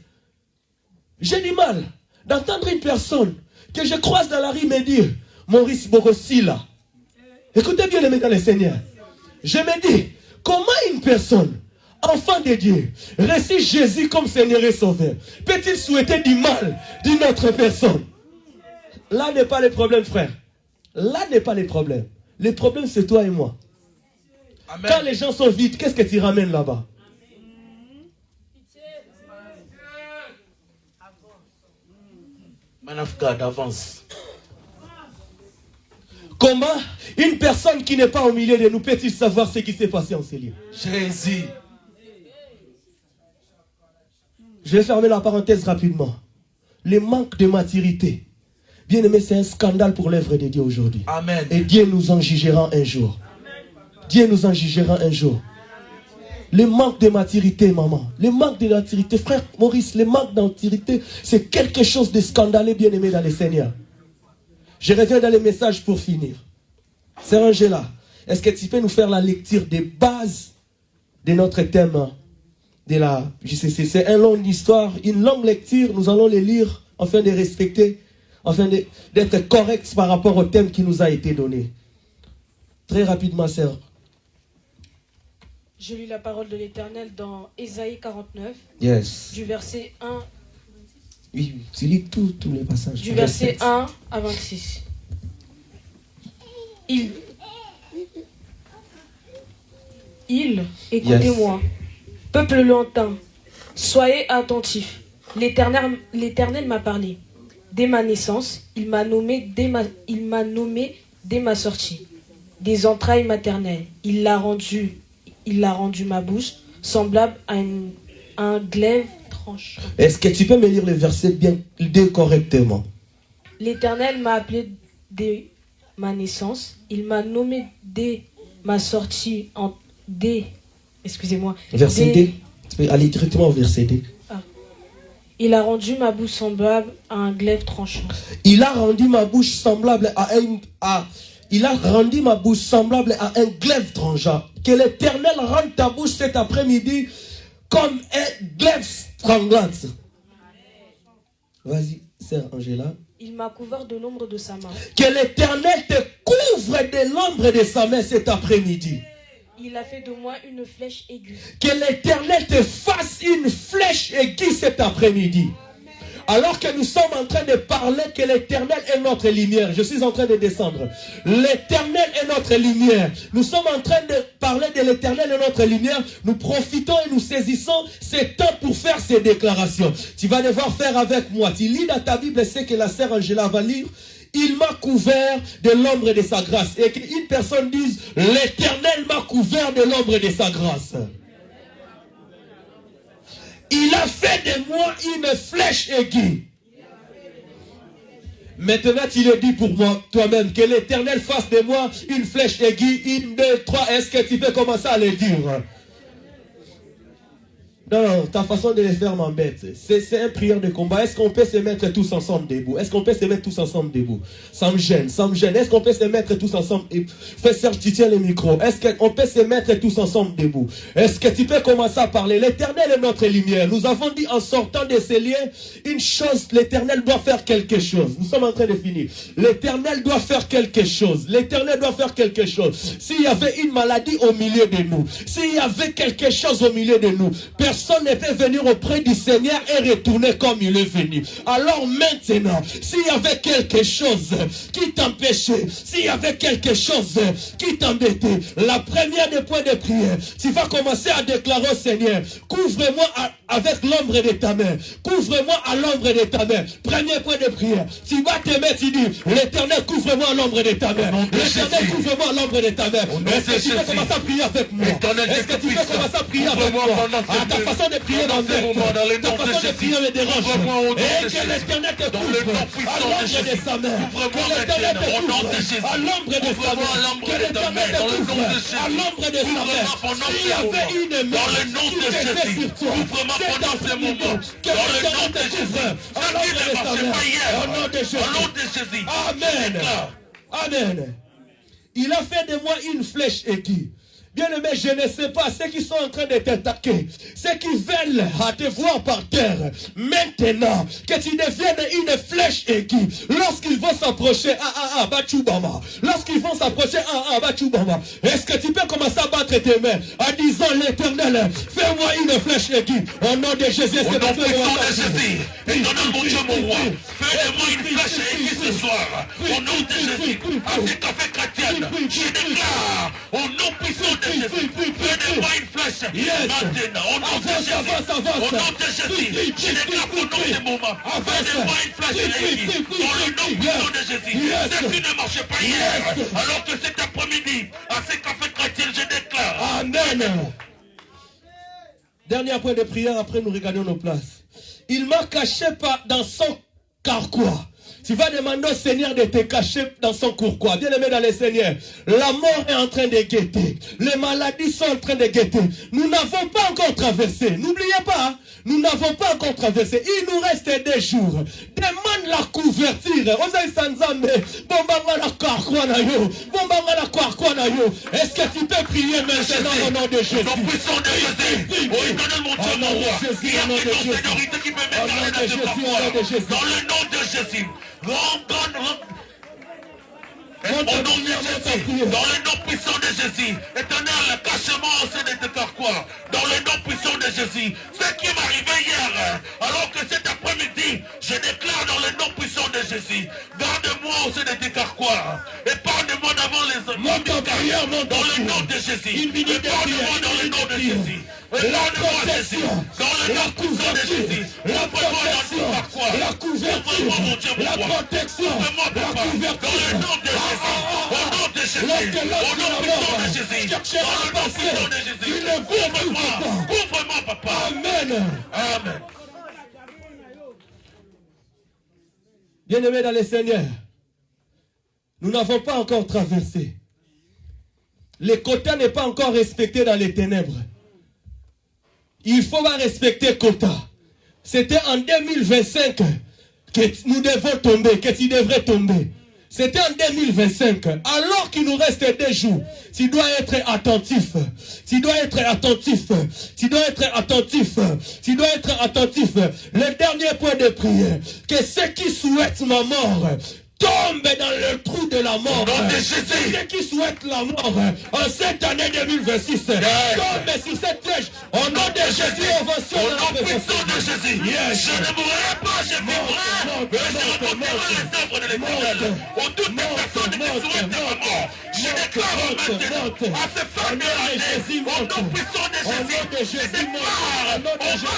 J'ai du mal d'entendre une personne que je croise dans la rue me dire, Maurice Bogosila. Écoutez bien, les amis dans le Seigneur. Je me dis, comment une personne, enfant de Dieu, récit Jésus comme Seigneur et Sauveur, peut-il souhaiter du mal d'une autre personne? Là n'est pas le problème, frère. Là n'est pas le problème. Le problème, c'est toi et moi. Amen. Quand les gens sont vides, qu'est-ce que tu ramènes là-bas? Man of God, avance. Comment une personne qui n'est pas au milieu de nous peut-il savoir ce qui s'est passé en ces lieux? Jésus. Je vais fermer la parenthèse rapidement. Le manque de maturité. Bien aimé, c'est un scandale pour l'œuvre de Dieu aujourd'hui. Amen. Et Dieu nous en jugera un jour. Dieu nous en jugera un jour. Le manque de maturité, maman. Le manque de maturité, frère Maurice, le manque de maturité, c'est quelque chose de scandaleux, bien aimé dans le Seigneur. Je reviens dans les messages pour finir. Sœur Angela, est-ce que tu peux nous faire la lecture des bases de notre thème de la JCC? C'est une longue histoire, une longue lecture. Nous allons les lire afin de respecter, afin d'être corrects par rapport au thème qui nous a été donné. Très rapidement, sœur. Je lis la parole de l'Éternel dans Ésaïe 49, Yes. du verset 1. Oui, tu lis tous les passages. Du verset 1 à 26. Écoutez-moi, peuple lointain, soyez attentifs. L'Éternel m'a parlé. Dès ma naissance, il m'a nommé dès ma sortie. Des entrailles maternelles, il a rendu ma bouche semblable à un glaive tranchant. Est-ce que tu peux me lire le verset bien correctement? L'Éternel m'a appelé dès ma naissance. Il m'a nommé dès ma sortie Verset D. Tu peux aller directement au verset D. Il a rendu ma bouche semblable à un glaive tranchant. Il a rendu ma bouche semblable il a rendu ma bouche semblable à un glaive tranchant. Que l'Éternel rende ta bouche cet après-midi comme un glaive tranglant. Vas-y, sœur Angela. Il m'a couvert de l'ombre de sa main. Que l'Éternel te couvre de l'ombre de sa main cet après-midi. Il a fait de moi une flèche aiguë. Que l'Éternel te fasse une flèche aiguë cet après-midi. Alors que nous sommes en train de parler que l'Éternel est notre lumière. Je suis en train de descendre. L'Éternel est notre lumière. Nous sommes en train de parler de l'Éternel est notre lumière. Nous profitons et nous saisissons ce temps pour faire ces déclarations. Tu vas devoir faire avec moi. Tu lis dans ta Bible ce que la sœur Angela va lire. Il m'a couvert de l'ombre de sa grâce. Et qu'une personne dise, l'Éternel m'a couvert de l'ombre de sa grâce. Il a fait de moi une flèche aiguë. Maintenant, tu le dis pour moi, toi-même, que l'Éternel fasse de moi une flèche aiguë. 1, 2, 3, est-ce que tu peux commencer à le dire? Non, ta façon de le faire m'embête. C'est une prière de combat. Est-ce qu'on peut se mettre tous ensemble debout? Est-ce qu'on peut se mettre tous ensemble debout? Ça me gêne, ça me gêne. Est-ce qu'on peut se mettre tous ensemble? Fais Serge, tu tiens le micro. Est-ce qu'on peut se mettre tous ensemble debout? Est-ce que tu peux commencer à parler? L'Éternel est notre lumière. Nous avons dit en sortant de ces liens, une chose, l'Éternel doit faire quelque chose. Nous sommes en train de finir. L'Éternel doit faire quelque chose. L'Éternel doit faire quelque chose. S'il y avait une maladie au milieu de nous, s'il y avait quelque chose au milieu de nous, personne ne peut venir auprès du Seigneur et retourner comme il est venu. Alors maintenant, s'il y avait quelque chose qui t'empêchait, s'il y avait quelque chose qui t'embêtait, la première des points de prière, tu vas commencer à déclarer au Seigneur, couvre-moi avec l'ombre de ta main, couvre-moi à l'ombre de ta main. Premier point de prière, tu vas te mettre, tu dis, l'Éternel couvre-moi à l'ombre de ta main, l'Éternel couvre-moi à l'ombre de ta main. Est-ce que tu peux commencer à prier avec moi? Est-ce que tu peux commencer à prier avec moi? Ta façon de prier m'embête, ta façon de prier me dérange. Et que l'Éternel te couvre à l'ombre de sa main, que l'Éternel te couvre à l'ombre de sa main, que l'Éternel te couvre à l'ombre de sa main. S'il y avait une main qui pesait sur toi, c'est dans ce moment que l'Éternel te couvre à l'ombre de sa main. Au nom de Jésus. Amen. Amen. Il a fait de moi une flèche aiguë. Bien-aimé, je ne sais pas, ceux qui sont en train de t'attaquer, ceux qui veulent te voir par terre, maintenant, que tu deviennes une flèche aiguë, lorsqu'ils vont s'approcher, Bachubama, lorsqu'ils vont s'approcher, Bachubama, est-ce que tu peux commencer à battre entre tes mains en disant l'Éternel, fais-moi une flèche aiguë. Au nom de Jésus, au nom puissant de Jésus, éternel mon Dieu, mon roi, fais-moi une flèche aiguë ce soir. Au nom de Jésus, avec café chrétienne, je déclare, au nom puissant de Jésus, fais-moi une flèche maintenant. Au nom de Jésus, je déclare au nom de moment, fais-moi une flèche aiguë. Dans le nom puissant de Jésus, ce qui ne marchait pas hier, alors que cet après-midi, à ce café chrétien, je déclare. Amen. Dernier point de prière, après nous regardons nos places. Il m'a caché dans son carquois. Tu vas demander au Seigneur de te cacher dans son carquois. Bien aimé dans le Seigneur, la mort est en train de guetter. Les maladies sont en train de guetter. Nous n'avons pas encore traversé. N'oubliez pas, hein? Nous n'avons pas encore traversé. Il nous reste des jours. Demande la couverture. Est-ce que tu peux prier maintenant au nom de Jésus? Au puissant de Jésus. Oh, éternel mon Dieu, mon roi. Il y a ton Seigneur qui peut m'écarter dans ce parcours. Dans le nom de Jésus. Au nom de Jésus, dans le nom puissant de Jésus, éternel, cache-moi au sein de tes carquois, dans le nom puissant de Jésus, ce qui m'est arrivé hier, alors que cet après-midi, je déclare dans le nom puissant de Jésus, garde-moi au sein de tes carquois, épargne-moi devant les hommes, dans le nom de Jésus, épargne-moi dans le nom de Jésus. Épargne-moi Jésus, dans le nom puissant de Jésus, ouvre-moi dans tes carquois, ouvre-moi mon Dieu, mon roi, ouvre-moi papa, dans le nom de Jésus, au nom de Jésus, au nom puissant de Jésus, dans le nom puissant de Jésus, ouvre-moi papa. Amen. Amen. Bien-aimés dans le Seigneur, nous n'avons pas encore traversé. Le quota n'est pas encore respecté dans les ténèbres. Il faut respecter quota. C'était en 2025 que nous devons tomber, que tu devrais tomber. C'était en 2025. Alors qu'il nous reste des jours, tu dois être attentif. Tu dois être attentif. Tu dois être attentif. Tu dois être attentif. Le dernier point de prière, que ceux qui souhaitent ma mort tombe dans le trou de la mort. Ceux qui souhaitent la mort en cette année 2026, tombe sur cette flèche. Au nom de Jésus, au nom puissant de Jésus, je ne mourrai pas, je vivrai. Je rencontrerai les œuvres de l'Éternel. Pour toutes les personnes qui souhaitent ma mort, je déclare maintenant à ce fin de l'année, au nom puissant de Jésus, je déclare, on va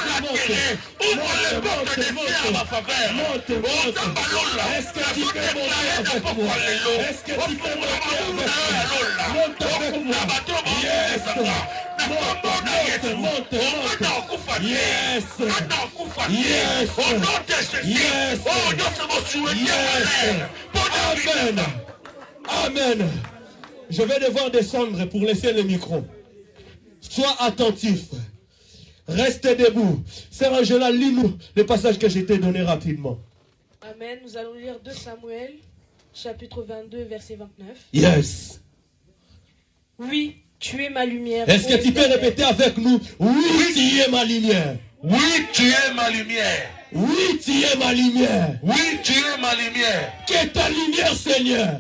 l'attirer, ouvre les portes des cieux à ma faveur. Oh, Zabalola, est-ce que tu peux monter avec moi? Est-ce que tu peux monter avec moi? Monte avec moi. Yes. Yes. Au nom de Jésus. Oh, Dieu se me souhaite. Amen. Amen. Je vais devoir descendre pour laisser le micro. Sois attentif. Reste debout. Sœur Angela, lis-nous le passage que je t'ai donné rapidement. Amen. Nous allons lire 2 Samuel, chapitre 22, verset 29. Yes. Oui, tu es ma lumière. Est-ce que tu peux répéter avec nous? Oui, tu es ma lumière. Oui, tu es ma lumière. Oui, tu es ma lumière. Oui, tu es ma lumière. Que ta lumière, Seigneur,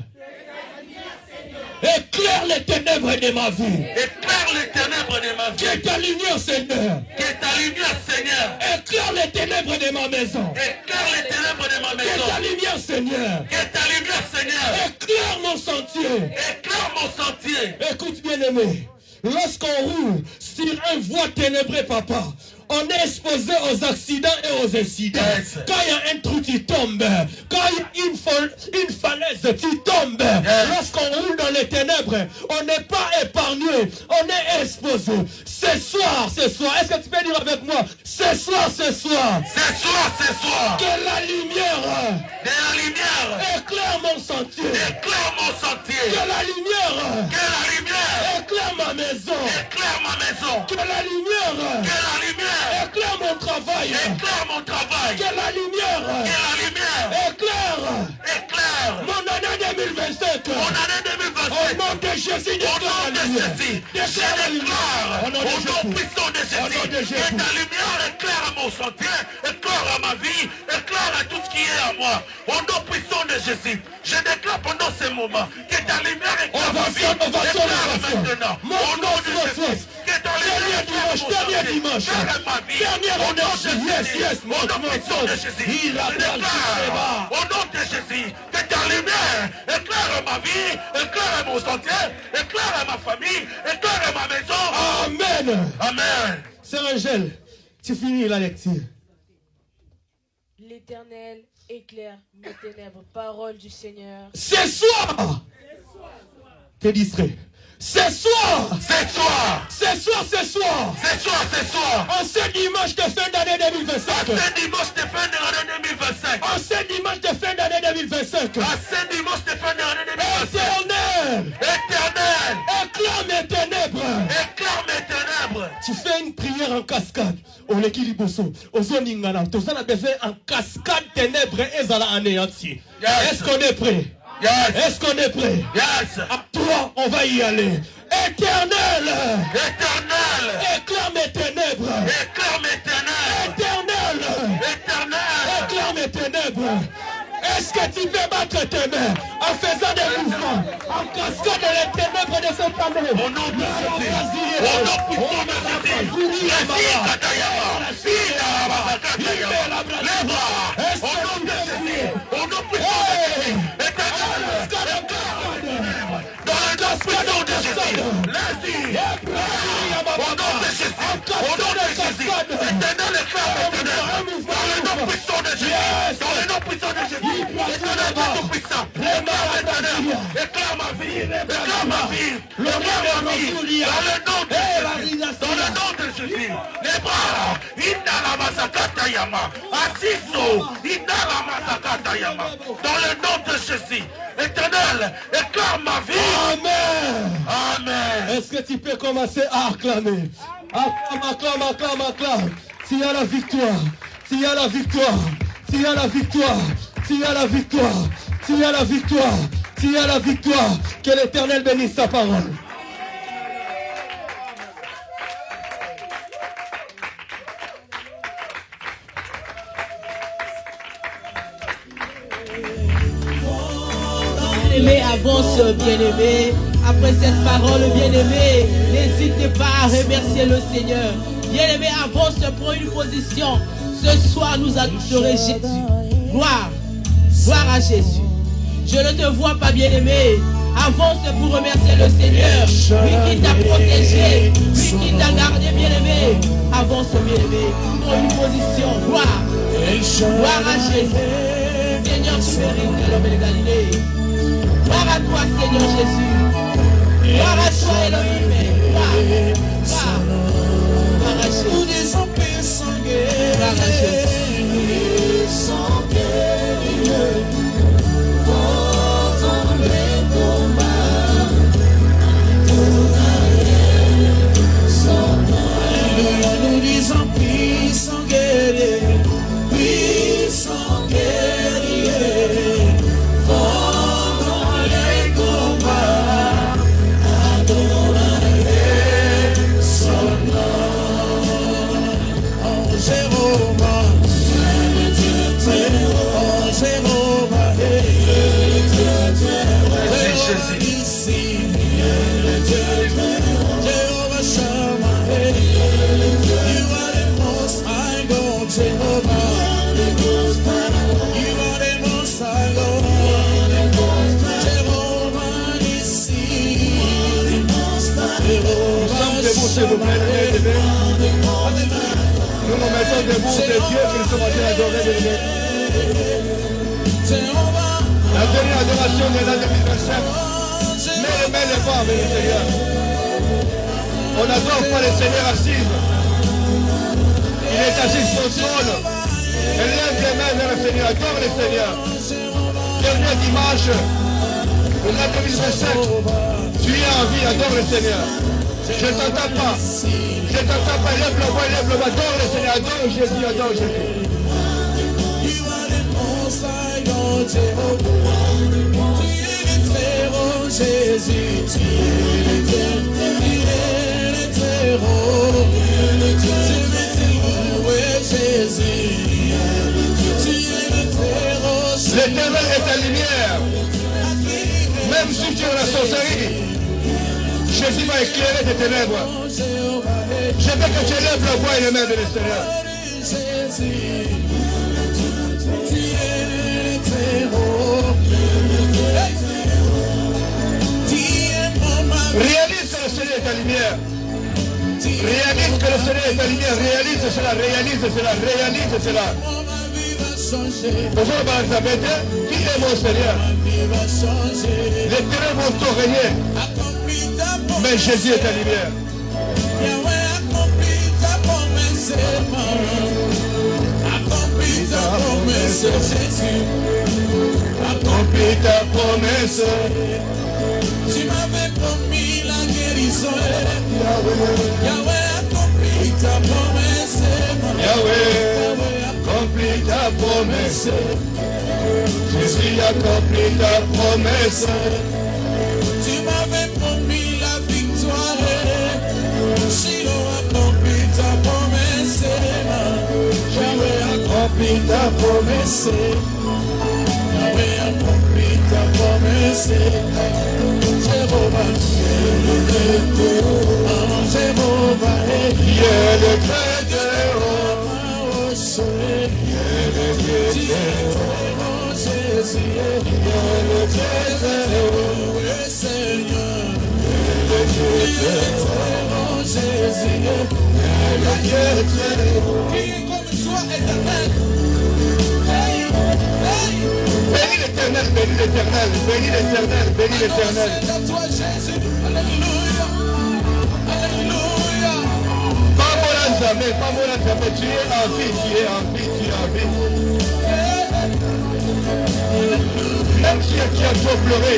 éclaire les ténèbres de ma vie. Éclaire les ténèbres de ma vie. Que ta lumière, Seigneur. Que ta lumière, Seigneur. Éclaire les ténèbres de ma maison. Éclaire les ténèbres de ma maison. Que ta lumière, Seigneur. Que ta lumière, Seigneur. Éclaire mon sentier. Éclaire mon sentier. Écoute bien aimé. Lorsqu'on roule sur un voie ténébrée, papa, on est exposé aux accidents et aux incidents. Yes. Quand il y a un trou, tu tombes. Quand il y a une falaise, tu tombes. Yes. Lorsqu'on roule dans les ténèbres, on n'est pas épargné. On est exposé. Ce soir, est-ce que tu peux dire avec moi? Ce soir. Que la lumière éclaire mon sentier. Éclaire mon sentier. Que la lumière éclaire ma maison. Éclaire ma maison. Que la lumière éclaire mon travail. Éclaire mon travail. Que la lumière éclaire mon année 2025. Mon année 2025. Au nom de Jésus, déclare la lumière. Déclare la lumière. Au nom puissant de Jésus. Que ta lumière éclaire mon sentier, éclaire à ma vie, éclaire à tout ce qui est à moi. Au nom puissant de Jésus. Je déclare pendant ces moment. Que ta lumière éclaire ma vie. Éclaire maintenant. Au nom de Jésus. Que ta lumière éclaire mon dimanche. Éclaire ma vie. Au nom de Jésus. Au nom puissant de Jésus. Au nom de Jésus. Que ta lumière éclaire ma vie. Éclaire mon sentier. Éclaire ma famille. Éclaire ma maison. Amen. Amen. Sœur Angèle, tu finis la lecture. L'Éternel éclaire mes ténèbres, parole du Seigneur. C'est soir. T'es distrait. C'est soir. C'est soir. C'est soir, c'est soir. C'est soir, c'est soir. En ce dimanche de fin d'année 2025. En ce dimanche de fin d'année 2025. En ce dimanche de fin d'année 2025. En ce dimanche de fin d'année 2025. Éternel. Éternel. Éclaire mes ténèbres. Éclaire mes ténèbres. Tu fais une prière en cascade. On l'équilibre bosso. Au zoningana. Tout ça, on a besoin en cascade ténèbres et ça l'a anéanti. Est-ce qu'on est prêt? Yes. Est-ce qu'on est prêt? Yes. À toi, on va y aller. Éternel. Éternel. Éclaire mes ténèbres. Éclaire mes ténèbres. Éternel. Éternel. Éclaire mes ténèbres. Est-ce que tu peux battre tes mains en faisant des mouvements, en cascade les ténèbres de cette année? Au nom de Jésus. Au nom puissant de Jésus. Les bras. Au nom de Jésus. Au nom puissant de Jésus. Éternel. Dans le nom puissant de Jésus. Au nom de Jésus. Au nom de Jésus. Éternel, éclaire mes ténèbres. Dans le nom puissant de Jésus. Dans le nom puissant de Jésus. Éternel, tout puissant. Éclaire ma vie. Éclaire ma vie. Éclaire ma vie. Dans le nom de Jésus. Dans le nom de Jésus. Les bras. Inala masakata yama. Assiso. Inala masakata yama. Dans le nom de Jésus. Éternel, éclaire ma vie. Amen. Amen. Est-ce que tu peux commencer à acclamer? Acclame, acclame, acclame, acclame. Tu as la victoire. Tu as la victoire. Tu as la victoire. Tu as la victoire. Tu as la victoire. Tu as la victoire. Que l'Éternel bénisse sa parole. Bien-aimé, avance, bien-aimé. Après cette parole, bien-aimé, n'hésitez pas à remercier le Seigneur. Bien-aimé, avance, prends une position. Ce soir, nous adorons Jésus. Gloire. Gloire à Jésus. Je ne te vois pas, bien-aimé. Avance pour remercier le Seigneur. Lui qui t'a protégé. Lui qui t'a gardé, bien-aimé. Avance, bien-aimé. Prends une position. Gloire. Gloire à Jésus. Seigneur, tu mérites l'homme de Galilée. Gloire à toi, Seigneur Jésus. Gloire à toi, Elohim. Gloire. Gloire. Gloire à Jésus. Gloire à Jésus. Nous disons puissant guerrier, puissant guerrier, pendant les combats, adorez son nom. En Jérôme, en Jérôme, ici, Jérôme Shama. You are the most high God, Jehovah. You are the most high God. Jehovah Nissi. Nous nous mettons debout des dieux que nous sommes en train d'adorer de la dernière adoration de l'année 2025. Mais les pas avec le Seigneur. On n'adore pas le Seigneur assis. Il est assis sur son trône. Et lève les mains vers le Seigneur. Adore le Seigneur. Dernier dimanche de l'année 2025. Tu es en vie, adore le Seigneur. Je ne t'entends pas. Je ne t'entends pas. Lève le voix, lève le voix. Adore le Seigneur. Adore Jésus, adore Jésus. Jésus, tu es l'éternel, Jésus, l'éternel est ta lumière. Même si tu es dans la sorcellerie, Jésus va éclairer tes ténèbres. Je veux que tu lèves la voix et les mains de l'extérieur. Réalise que le Seigneur est ta lumière. Réalise que le Seigneur est ta lumière. Réalise cela, réalise cela, réalise cela. Bonjour, qui est mon Seigneur? Les ténèbres vont tout régner. Mais Jésus est ta lumière. Accomplis ta promesse, Jésus. Accomplis ta promesse. Tu m'avais promis la guérison. Yahweh, accomplis ta promesse. Yahweh, accomplis ta promesse. Jésus, accomplis ta promesse. Tu m'avais promis la victoire. Shiloh, accomplis ta promesse. Yahweh, accomplis ta promesse. Yahweh, accomplis ta promesse. Jéhovah, Jéhovah, il est le très Jéhovah au soleil. Il est le très Jéhovah, Jésus. Il est le très Jéhovah, Seigneur. Il est le très Jéhovah, Jésus. Il est le très Jéhovah. Qui est comme toi, éternel? Bénis l'éternel, bénis l'éternel, bénis l'éternel, bénis l'éternel. C'est à toi Jésus, alléluia, alléluia. Pas mon jamais, pas mon jamais, tu es en vie, tu es en vie, tu es en vie. Même si tu as trop pleuré,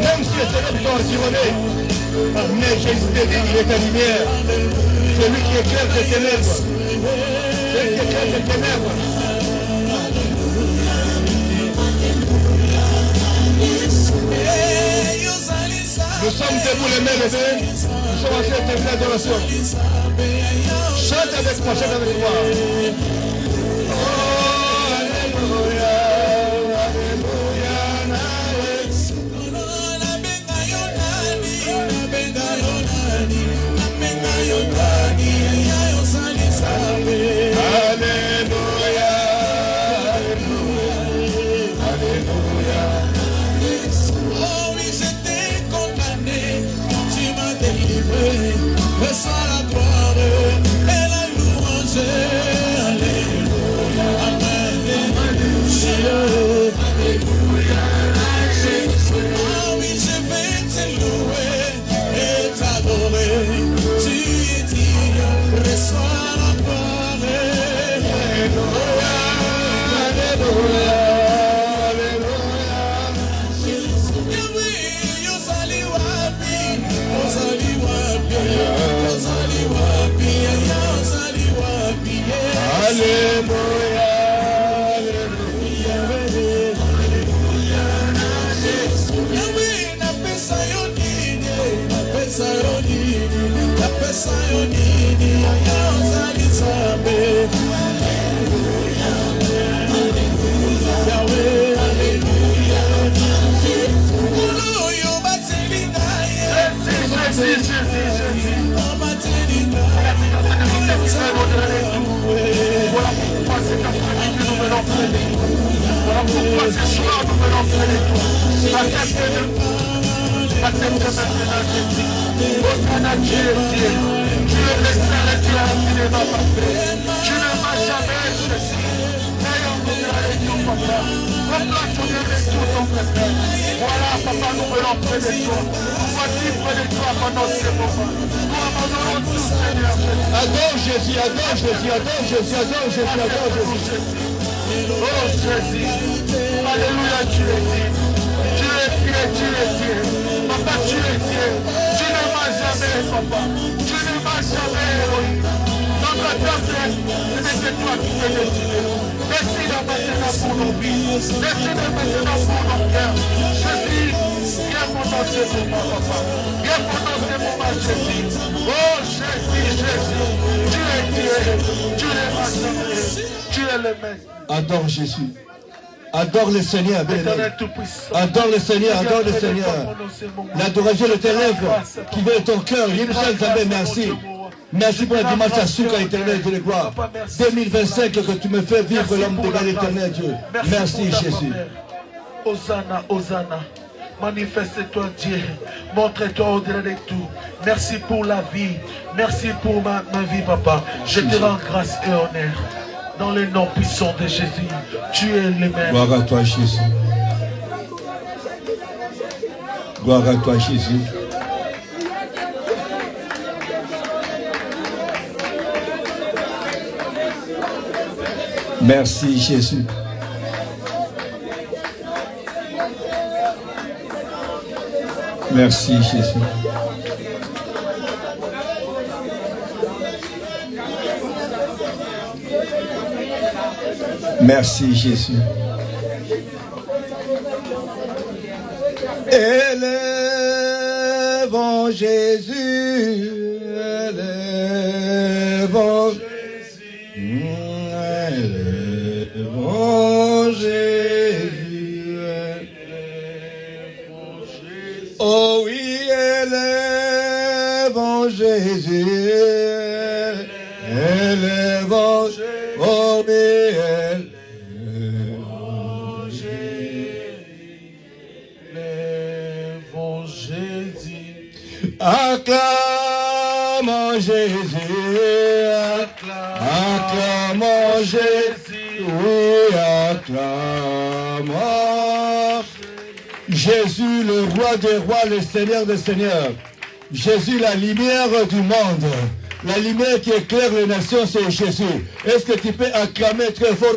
même si tu as trop environné, mais Jésus te dit, il est ta lumière. Celui qui éclaire tes ténèbres, celui qui éclaire tes ténèbres. Nous sommes debout les mains levées, nous sommes en train de faire l'adoration. Chante avec moi, chante avec moi. Oh, alléluia, alléluia, alléluia, alléluia. Oh oui, j'étais condamné, tu m'as délivré. Reçois la gloire et la louange. Alléluia, amen. Alléluia, oh oui, je vais te louer et t'adorer. Tu es digne, reçois la gloire. Alléluia, alléluia. Alléluia, alléluia, alléluia. Yahweh, napesa yo nini, napesa yo nini, napesa yo nini, ozali Nzambe. Alléluia, alléluia, Yahweh, alléluia. Oyo bateli ngaye, Jésus, bateli ngaye. Voilà pourquoi cet après-midi nous venons près de toi. Voilà pourquoi ce soir nous venons près de toi. Accepte maintenant Jésus. Hosanna, Dieu est Dieu. Tu es le seul et tu as qui ne va pas faire. Tu ne m'as jamais cessé. Ayons besoin de tout, papa. Comme tu viens de tout ton frère. Voilà, papa, nous venons près de toi. Voici près de toi pendant ce moment. Nous abandonnons tout, Seigneur. Adore Jésus, adore Jésus, adore Jésus, adore Jésus, adore Jésus. Oh Jésus, alléluia, tu es Dieu. Tu es Dieu, tu es Dieu. Papa, tu es Dieu. Tu ne m'as jamais, papa. Tu ne m'as jamais, Elohim. Notre temple, ce n'est toi qui t'es décidé. Décide maintenant pour nos vies. Décide maintenant pour nos cœurs. Jésus, viens pendant ce moment, papa. Viens pendant ce moment, Jésus. Oh Jésus, Jésus. Tu es Dieu. Tu ne m'as jamais. Tu es le Maître. Adore Jésus. Adore le Seigneur, bien-aimé. Adore le Seigneur, adore le Seigneur. L'adoration de tes lèvres qui veut ton cœur. Merci. Merci pour la dimanche à Souka éternel, Dieu de gloire. 2025 que tu me fais vivre l'homme de l'éternel Dieu. Merci Jésus. Hosanna, Hosanna. Manifeste-toi Dieu. Montre-toi au-delà de tout. Merci pour la vie. Merci pour ma vie, papa. Je te rends grâce et honneur. Dans le nom puissant de Jésus. Tu es le même. Gloire à toi Jésus. Gloire à toi Jésus. Merci Jésus. Merci Jésus. Merci Jésus. Élèvons Jésus. Élèvons Jésus. Oh oui, élèvons Jésus. Élèvons Jésus. Oh oui, élèvons Jésus. Acclamons Jésus. Acclamons Jésus. Oui, acclamons Jésus, le roi des rois, le Seigneur des seigneurs. Jésus, la lumière du monde. La lumière qui éclaire les nations, c'est Jésus. Est-ce que tu peux acclamer très fort